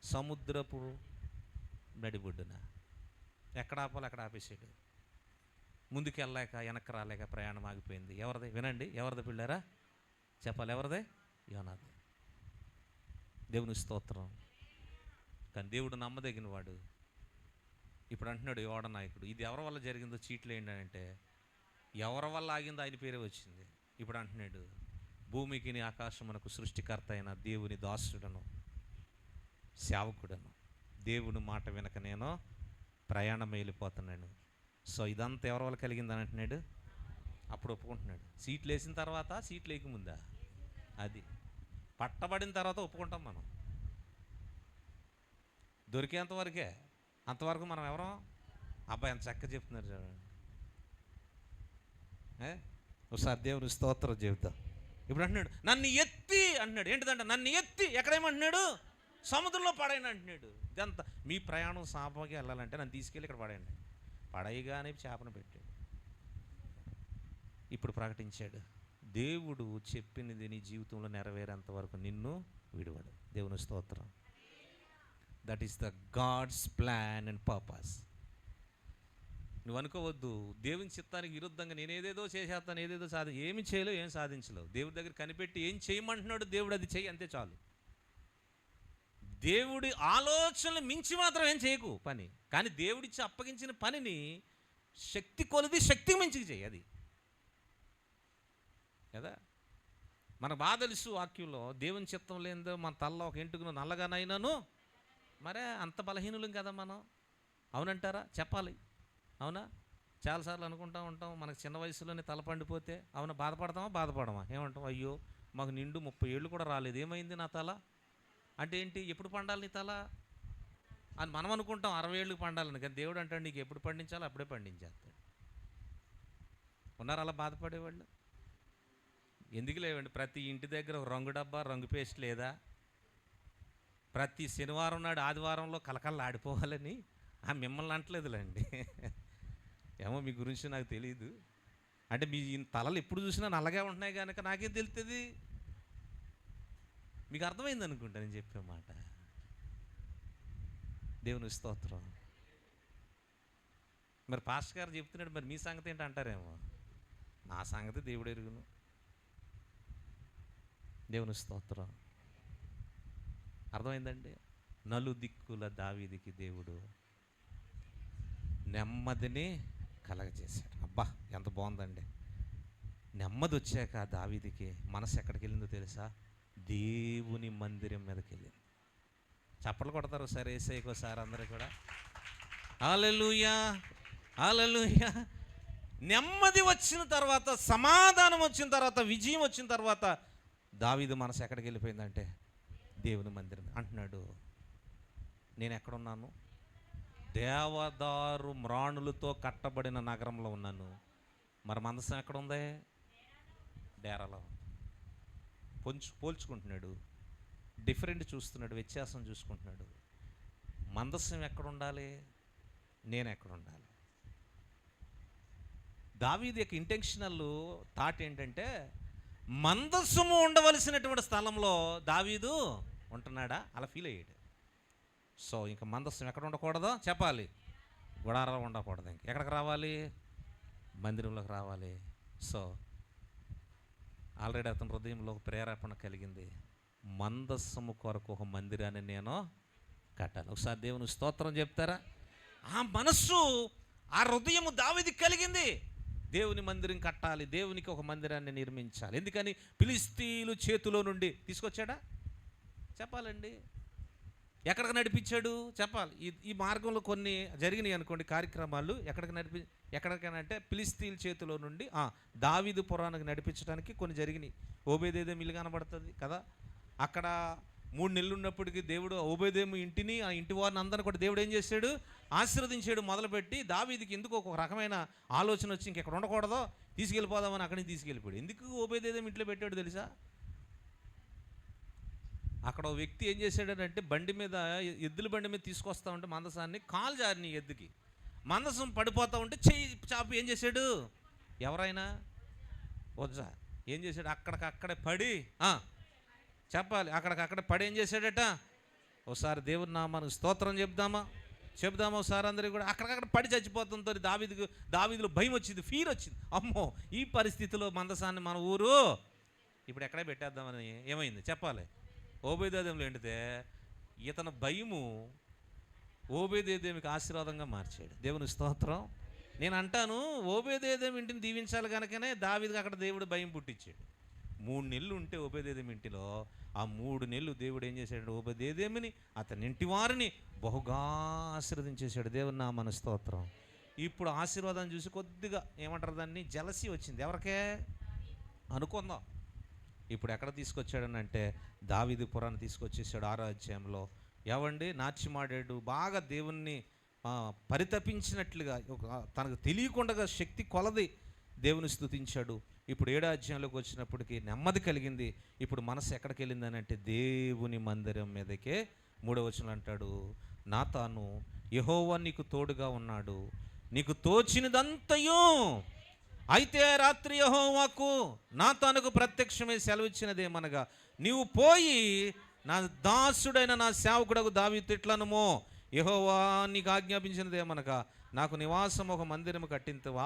సముద్రపు నడిబొడ్డున. ఎక్కడ ఆపాలి అక్కడ ఆపేసాడు. ముందుకు వెళ్ళలేక వెనక్కి రాలేక ప్రయాణం ఆగిపోయింది. ఎవరిది? వినండి, ఎవరిది పిల్లారా? చెప్పాలి, ఎవరిదే? యోనాది. దేవుని స్తోత్రం. కానీ దేవుడు నమ్మదగిన వాడు. ఇప్పుడు అంటున్నాడు యోడ నాయకుడు, ఇది ఎవరి వల్ల జరిగిందో చీట్లు ఏంటంటే ఎవరి వల్ల ఆగిందో ఆయన పేరే వచ్చింది. ఇప్పుడు అంటున్నాడు, భూమికి ఆకాశమునకు సృష్టికర్త అయిన దేవుని దాసుడను సేవకుడను, దేవుని మాట వెనక నేను ప్రయాణం వెళ్ళిపోతున్నాను. సో ఇదంతా ఎవరి వల్ల కలిగిందని అంటున్నాడు. అప్పుడు ఒప్పుకుంటున్నాడు. సీట్లు వేసిన తర్వాత, సీట్లు వేయకముందా? అది పట్టబడిన తర్వాత ఒప్పుకుంటాం మనం. దొరికేంతవరకే, అంతవరకు మనం ఎవరం? అబ్బాయి ఎంత చక్కగా చెప్తున్నారు చూడండి. ఒకసారి దేవుని స్తోత్రం చెబుతాం. ఇప్పుడు అంటున్నాడు, నన్ను ఎత్తి అంటున్నాడు. ఏంటిదంట? నన్ను ఎత్తి ఎక్కడేమంటున్నాడు? సముద్రంలో పడేయండి అంటున్నాడు. ఇదంతా మీ ప్రయాణం సాపగా వెళ్ళాలంటే నన్ను తీసుకెళ్ళి ఇక్కడ పడేయండి. పడేయగానే చేపను పెట్టాడు. ఇప్పుడు ప్రకటించాడు, దేవుడు చెప్పినది నీ జీవితంలో నెరవేరేంత వరకు నిన్ను విడువడు. దేవుని స్తోత్రం. That is the God's plan and purpose. నువ్వు అనుకోవద్దు, దేవుని చిత్తానికి విరుద్ధంగా నేనేదేదో చేసేస్తాను, ఏదేదో ఏమి చేయలేవు, ఏం సాధించలేవు. దేవుడి దగ్గర కనిపెట్టి ఏం చేయమంటున్నాడు దేవుడు, అది చెయ్యి, అంతే చాలు. దేవుడి ఆలోచనలు మించి మాత్రం ఏం చేయకు పని. కానీ దేవుడిచ్చి అప్పగించిన పనిని శక్తి కొలిది శక్తి మించికి చెయ్యి. అది కదా మనకు బాగా తెలుసు. వాక్యంలో దేవుని చిత్తం లేదో మన తలలో ఒక ఎంటుకును నల్లగానైనాను, మరే అంత బలహీనులం కదా మనం. అవునంటారా? చెప్పాలి. అవునా? చాలాసార్లు అనుకుంటూ ఉంటాం, మనకు చిన్న వయసులోనే తల పండిపోతే అవునా బాధపడతామా? బాధపడమా? ఏమంటాం? అయ్యో మాకు నిండు 30 ఏళ్ళు కూడా రాలేదు, ఏమైంది నా తల అంటే ఏంటి? ఎప్పుడు పండాలి నీ తల అని మనం అనుకుంటాం, 60 ఏళ్ళకి పండాలని. కానీ దేవుడు అంటాడు, నీకు ఎప్పుడు పండించాలో అప్పుడే పండించేస్తాడు. ఉన్నారు అలా బాధపడేవాళ్ళు? ఎందుకు లేవండి? ప్రతి ఇంటి దగ్గర ఒక రంగు డబ్బా, రంగు పేస్ట్ లేదా? ప్రతి శనివారం నాడు ఆదివారంలో కలకల్లా ఆడిపోవాలని మిమ్మల్ని అంటలేదులేండి. ఏమో మీ గురించి నాకు తెలియదు. అంటే మీ తలలు ఎప్పుడు చూసినా నల్లగా ఉంటున్నాయి కనుక నాకేం తెలుస్తుంది. మీకు అర్థమైంది అనుకుంటా నేను చెప్పే మాట. దేవుని స్తోత్రం. మరి పాస్టర్ గారు చెప్తున్నాడు, మరి మీ సంగతి ఏంటి అంటారేమో. నా సంగతి దేవుడు ఎరుగును. దేవుని స్తోత్రం. అర్థమైందండి. నలుదిక్కుల దావీదికి దేవుడు నెమ్మదిని కలగజేశాడు. అబ్బా ఎంత బాగుందండి. నెమ్మది వచ్చాక దావీదికి మనసు ఎక్కడికి వెళ్ళిందో తెలుసా? దేవుని మందిరం మీదకి వెళ్ళింది. చప్పట్లు కొడతారు సార్ ఏసైకోసారి అందరూ కూడా. హల్లెలూయా, హల్లెలూయా. నెమ్మది వచ్చిన తర్వాత, సమాధానం వచ్చిన తర్వాత, విజయం వచ్చిన తర్వాత దావీదు మనసు ఎక్కడికి వెళ్ళిపోయిందంటే దేవుని మందిరం. అంటున్నాడు, నేను ఎక్కడున్నాను? దేవదారు మ్రాణులతో కట్టబడిన నగరంలో ఉన్నాను. మరి మందసం ఎక్కడుంది? డేరాలో. పోల్చుకుంటున్నాడు, డిఫరెంట్ చూస్తున్నాడు, వ్యత్యాసం చూసుకుంటున్నాడు. మందసం ఎక్కడ ఉండాలి? నేను ఎక్కడ ఉండాలి? దావీదు యొక్క ఇంటెన్షనల్ థాట్ ఏంటంటే, మందసము ఉండవలసినటువంటి స్థలంలో దావీదు ఉంటున్నాడా? అలా ఫీల్ అయ్యాడు. సో ఇంకా మందసం ఎక్కడ ఉండకూడదో చెప్పాలి, గుడారాలు ఉండకూడదు. ఇంక ఎక్కడికి రావాలి? మందిరంలోకి రావాలి. సో ఆల్రెడీ అతని హృదయంలో ఒక ప్రేరేపణ కలిగింది, మందస్సము కొరకు ఒక మందిరాన్ని నేను కట్టాలి. ఒకసారి దేవుని స్తోత్రం చెప్తారా? ఆ మనస్సు, ఆ హృదయము దావీదుకి కలిగింది. దేవుని మందిరం కట్టాలి, దేవునికి ఒక మందిరాన్ని నిర్మించాలి. ఎందుకని? ఫిలిష్తీయుల చేతిలో నుండి తీసుకొచ్చాడా? చెప్పాలండి. ఎక్కడికి నడిపించాడు? చెప్పాలి. ఈ మార్గంలో కొన్ని జరిగినాయి అనుకోండి కార్యక్రమాలు. ఎక్కడికైనా ఫిలిష్తీయుల చేతిలో నుండి దావీదు పురానికి నడిపించడానికి కొన్ని జరిగినాయి. ఓబేదేదోము ఇల్లు కనబడుతుంది కదా. అక్కడ 3 నెలలు ఉన్నప్పటికీ దేవుడు ఓబేదేదోము ఇంటిని, ఆ ఇంటి వారిని అందరిని కూడా దేవుడు ఏం చేశాడు? ఆశీర్వదించాడు. మొదలుపెట్టి దావీదుకి ఎందుకు ఒక రకమైన ఆలోచన వచ్చి ఇంకెక్కడ ఉండకూడదో, తీసుకెళ్ళిపోదామని అక్కడికి తీసుకెళ్ళిపోయాడు. ఎందుకు ఓబేదేదోము ఇంట్లో పెట్టాడు తెలుసా? అక్కడ ఒక వ్యక్తి ఏం చేశాడంటే, బండి మీద, ఎద్దుల బండి మీద తీసుకొస్తా ఉంటే మందసాన్ని, కాలు జారిని ఎద్దుకి, మందసం పడిపోతూ ఉంటే చెయ్యి చాపి ఏం చేశాడు? ఎవరైనా వజ్జా ఏం చేశాడు? అక్కడికక్కడే పడి చెప్పాలి, అక్కడికక్కడే పడి ఏం చేశాడట? ఒకసారి దేవుని నామానికి స్తోత్రం చెప్దామా ఒకసారి అందరికీ కూడా. అక్కడికక్కడ పడి చచ్చిపోతుందో దావీదులో భయం వచ్చింది, ఫీర్ వచ్చింది. అమ్మో, ఈ పరిస్థితిలో మందసాన్ని మన ఊరు ఇప్పుడు ఎక్కడే పెట్టేద్దామని ఏమైంది చెప్పాలి? ఓబేదేదోములో ఎండితే ఇతను భయము ఓబేదేదోముకి ఆశీర్వాదంగా మార్చాడు. దేవుని స్తోత్రం. నేను అంటాను, ఓబేదేదోము ఇంటిని దీవించాలి కనుకనే దావీదుకి అక్కడ దేవుడు భయం పుట్టించాడు. 3 నెలలు ఉంటే ఓబేదేదోము ఇంటిలో, ఆ 3 నెలలు దేవుడు ఏం చేశాడు? ఓబేదేదోముని, అతని ఇంటి వారిని బహుగా ఆశీర్వదించేశాడు. దేవుని నామమున స్తోత్రం. ఇప్పుడు ఆశీర్వాదం చూసి కొద్దిగా ఏమంటారు దాన్ని, జలసీ వచ్చింది. ఎవరికే అనుకుందాం. ఇప్పుడు ఎక్కడ తీసుకొచ్చాడని అంటే దావీదు పురాన్ని తీసుకొచ్చేసాడు 6వ అధ్యాయంలో. ఏవండి, నాట్యమాడాడు, బాగా దేవుణ్ణి పరితపించినట్లుగా, తనకు తెలియకుండా శక్తి కొలది దేవుని స్తుతించాడు. ఇప్పుడు 7వ అధ్యాయంలోకి వచ్చినప్పటికీ నెమ్మది కలిగింది. ఇప్పుడు మనసు ఎక్కడికి వెళ్ళిందని అంటే దేవుని మందిరం మీదకే. 3వ వచనం అంటాడు, నాతాను, యెహోవా నీకు తోడుగా ఉన్నాడు, నీకు తోచినదంతయు. అయితే రాత్రి యెహోవాకు నాతానుకు ప్రత్యక్షమై సెలవిచ్చినదేమనగా, నీవు పోయి నా దాసుడైన నా సేవకుడకు దావీదు ఇట్లనుమో, యెహోవా నీకు ఆజ్ఞాపించినదేమనగా, నాకు నివాసం ఒక మందిరము కట్టింతువా?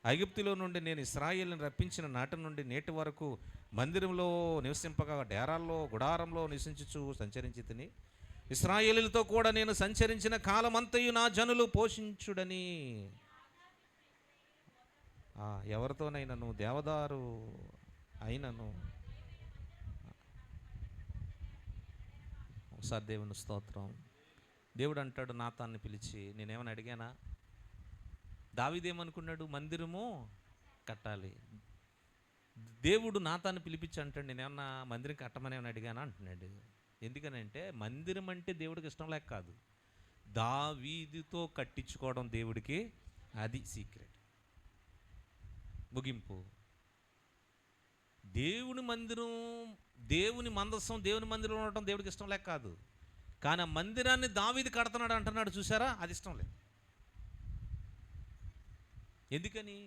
ఐగుప్తులో నుండి నేను ఇశ్రాయేలుని రప్పించిన నాటి నుండి నేటి వరకు మందిరంలో నివసింపగా డేరాల్లో గుడారంలో నివసించుచు సంచరించి తిని, ఇశ్రాయేలులతో కూడా నేను సంచరించిన కాలమంతయు నా జనులు పోషించుడని. ఎవరితోనైనాను దేవదారు అయినను. ఒకసారి దేవుని స్తోత్రం. దేవుడు అంటాడు నాతాన్ని పిలిచి, నేనేమని అడిగానా? దావీదేమనుకున్నాడు? మందిరము కట్టాలి. దేవుడు నాతాన్ని పిలిపించి అంటాడు, నేనేమన్నా మందిరం కట్టమని ఏమని అడిగానా అంటున్నాడు. ఎందుకనంటే మందిరం అంటే దేవుడికి ఇష్టం లేక కాదు, దావీదుతో కట్టించుకోవడం దేవుడికి అది సీక్రెట్. ముగింపు. దేవుని మందిరం, దేవుని మందసం దేవుని మందిరంలో ఉండటం దేవుడికి ఇష్టం లేక కాదు, కానీ ఆ మందిరాన్ని దావీదు కడుతున్నాడు అంటున్నాడు చూసారా, అది ఇష్టం లేదు. ఎందుకని?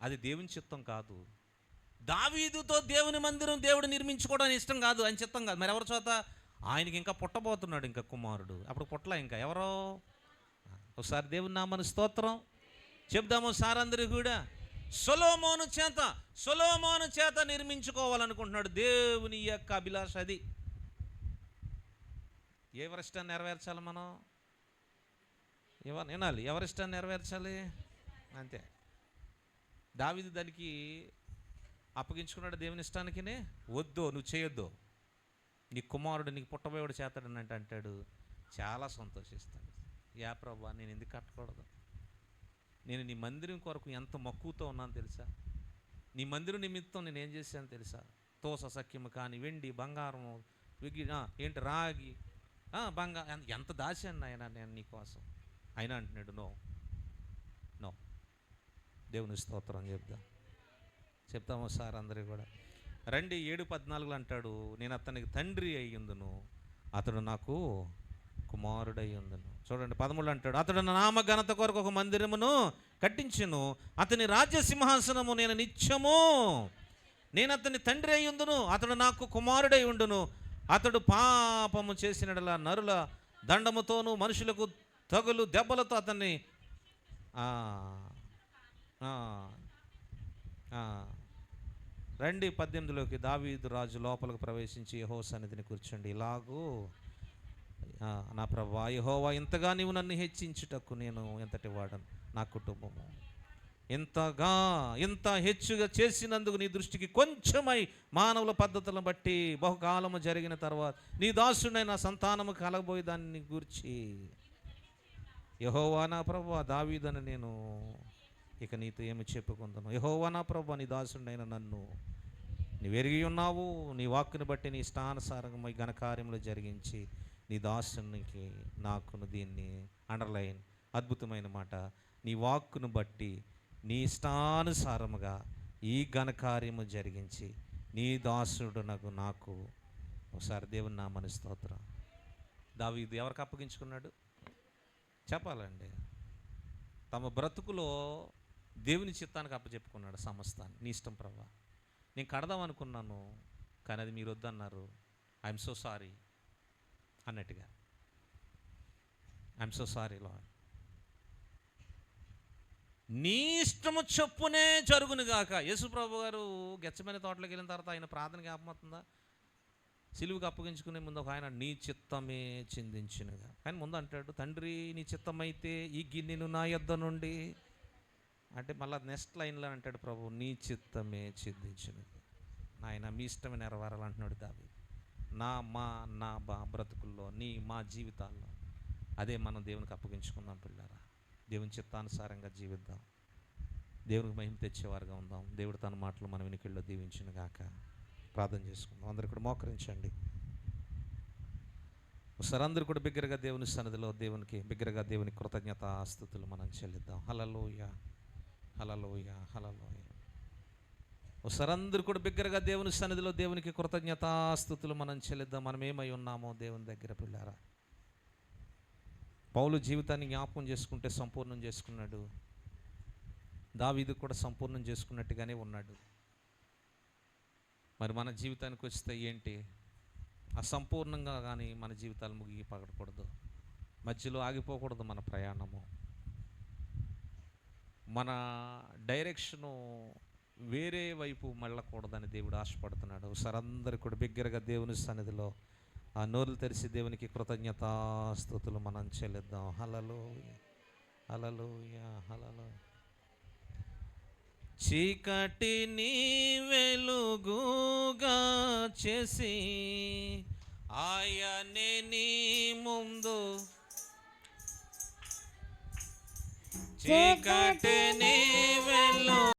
అది దేవుని చిత్తం కాదు. దావీదుతో దేవుని మందిరం దేవుడు నిర్మించుకోవడానికి ఇష్టం కాదు, ఆయన చిత్తం కాదు. మరి ఎవరి చోత? ఆయనకి ఇంకా పుట్టబోతున్నాడు ఇంకా కుమారుడు, అప్పుడు పుట్టలా ఇంకా ఎవరో. ఒకసారి దేవుని నామని స్తోత్రం చెప్దాము సార్ అందరూ కూడా. సొలొమోను చేత నిర్మించుకోవాలనుకుంటున్నాడు దేవుని యొక్క అభిలాష. అది ఎవరిష్టాన్ని నెరవేర్చాలి మనం? వినాలి, ఎవరిష్టాన్ని నెరవేర్చాలి అంతే. దావీదు దానికి అప్పగించుకున్నాడు దేవుని ఇష్టానికినే. వద్దు, నువ్వు చేయొద్దు, నీ కుమారుడు నీకు పుట్టబోయేవాడు చేస్తాడని అంటాడు. చాలా సంతోషిస్తాడు. యా ప్రభా, నేను ఎందుకు కట్టకూడదు? నేను నీ మందిరం కొరకు ఎంత మక్కువతో ఉన్నాను తెలుసా? నీ మందిరం నిమిత్తం నేను ఏం చేశాను తెలుసా? తోస సఖ్యము కానీ వెండి బంగారము ఏంటి రాగి బంగారం ఎంత దాచాను ఆయన నేను నీ కోసం. అయినా అంటున్నాడు నో. దేవుని స్తోత్రం చెప్తాము సార్ అందరూ కూడా. రండి 7:14 అంటాడు, నేను అతనికి తండ్రి అయ్యుందును, అతడు నాకు కుమారుడై ఉందును. చూడండి 13 అంటాడు, అతడు నామ ఘనత కొరకు ఒక మందిరమును కట్టించును, అతని రాజ్య సింహాసనము నేను నిత్యము, నేను అతని తండ్రి అయి ఉందును, అతడు నాకు కుమారుడై ఉండును, అతడు పాపము చేసినట్ల నరుల దండముతోనూ మనుషులకు తగులు దెబ్బలతో అతన్ని రండి 18లోకి. దావీదు రాజు లోపలికి ప్రవేశించి యెహోవా సన్నిధిని కూర్చోండి. ఇలాగూ నా ప్రభువా యెహోవా, ఇంతగా నీవు నన్ను హెచ్చించుటకు నేను ఎంతటి వాడను, నా కుటుంబము ఇంత హెచ్చుగా చేసినందుకు నీ దృష్టికి కొంచెమై మానవుల పద్ధతులను బట్టి బహుకాలము జరిగిన తర్వాత నీ దాసుడై నా సంతానము కలగబోయే దాన్ని గూర్చి యెహోవా నా ప్రభువా, దావీదును నేను ఇక నీతో ఏమి చెప్పుకుందును. యెహోవా నా ప్రభువా, నీ దాసుడైన నన్ను నీవు ఎరిగి ఉన్నావు, నీ వాక్కుని బట్టి నీ ఇష్టానుసారంగా ఘనకార్యములు జరిగించి నీ దాసునికి నాకును, దీన్ని అండర్లైన్, అద్భుతమైన మాట, నీ వాక్కును బట్టి నీ ఇష్టానుసారముగా ఈ ఘనకార్యము జరిగించి నీ దాసుడు నాకు. ఒకసారి దేవుని నామని స్తోత్రం. దావీదు ఎవరికి అప్పగించుకున్నాడు చెప్పాలండి? తమ బ్రతుకులో దేవుని చిత్తానికి అప్పచెప్పుకున్నాడు సమస్తాన్ని. నీ ఇష్టం ప్రభా, నేను కడదాం అనుకున్నాను కానీ అది మీరు వద్దన్నారు, ఐఎమ్ సో సారీ అన్నట్టుగా. ఐఎమ్ సో సారీ లార్డ్, నీ ఇష్టము చొప్పునే జరుగునుగాక. యేసుప్రభు గారు గెత్సేమనే తోటలోకి వెళ్ళిన తర్వాత ఆయన ప్రార్థన జ్ఞాపకమవుతుందా? సిలువుకి అప్పగించుకునే ముందు ఒక ఆయన నీ చిత్తమే చిందించినగా, కానీ ముందు అంటాడు, తండ్రి నీ చిత్తమైతే ఈ గిన్నెను నా యొద్ద నుండి అంటే మళ్ళీ నెక్స్ట్ లైన్లో అంటాడు, ప్రభు నీ చిత్తమే చిందించినది, నాయన మీ ఇష్టమే నెరవేరాలంటున్నాడు దావీదు. నా బ్రతుకుల్లో మా జీవితాల్లో అదే మనం దేవునికి అప్పగించుకుందాం పిల్లారా. దేవుని చిత్తానుసారంగా జీవిద్దాం, దేవునికి మహిమ తెచ్చేవారుగా ఉందాం. దేవుడు తన మాటలు మన వెనుకల్లో దీవించును గాక. ప్రార్థన చేసుకుందాం. అందరూ కూడా మోకరించండి. ఒకసారి అందరూ కూడా బిగ్గరగా దేవుని సన్నిధిలో బిగ్గరగా దేవుని కృతజ్ఞతాస్తుతులు మనం చెల్లిద్దాం. హల్లెలూయా హల్లెలూయా హల్లెలూయా. ఒకసారి అందరూ కూడా బిగ్గరగా దేవుని సన్నిధిలో దేవునికి కృతజ్ఞతాస్తుతులు మనం చెల్లిద్దాం. మనం ఏమై ఉన్నామో దేవుని దగ్గర పిల్లారా. పౌలు జీవితాన్ని జ్ఞాపకం చేసుకుంటే సంపూర్ణం చేసుకున్నాడు. దావీదు కూడా సంపూర్ణం చేసుకున్నట్టుగానే ఉన్నాడు. మరి మన జీవితానికి వస్తే ఏంటి? అసంపూర్ణంగా కానీ మన జీవితాలు ముగిగి పగడకూడదు, మధ్యలో ఆగిపోకూడదు మన ప్రయాణము. మన డైరెక్షను వేరే వైపు మళ్ళకూడదని దేవుడు ఆశపడుతున్నాడు. ఒకసారి అందరూ కూడా బిగ్గరగా దేవుని సన్నిధిలో ఆ నోరులు తెరిచి దేవునికి కృతజ్ఞతాస్తుతులు మనం చెల్లిద్దాం. హల్లెలూయా హల్లెలూయా హల్లెలూయా. చీకటిని వెలుగుగా చేసి ఆయనే నీ ముందు, చీకటిని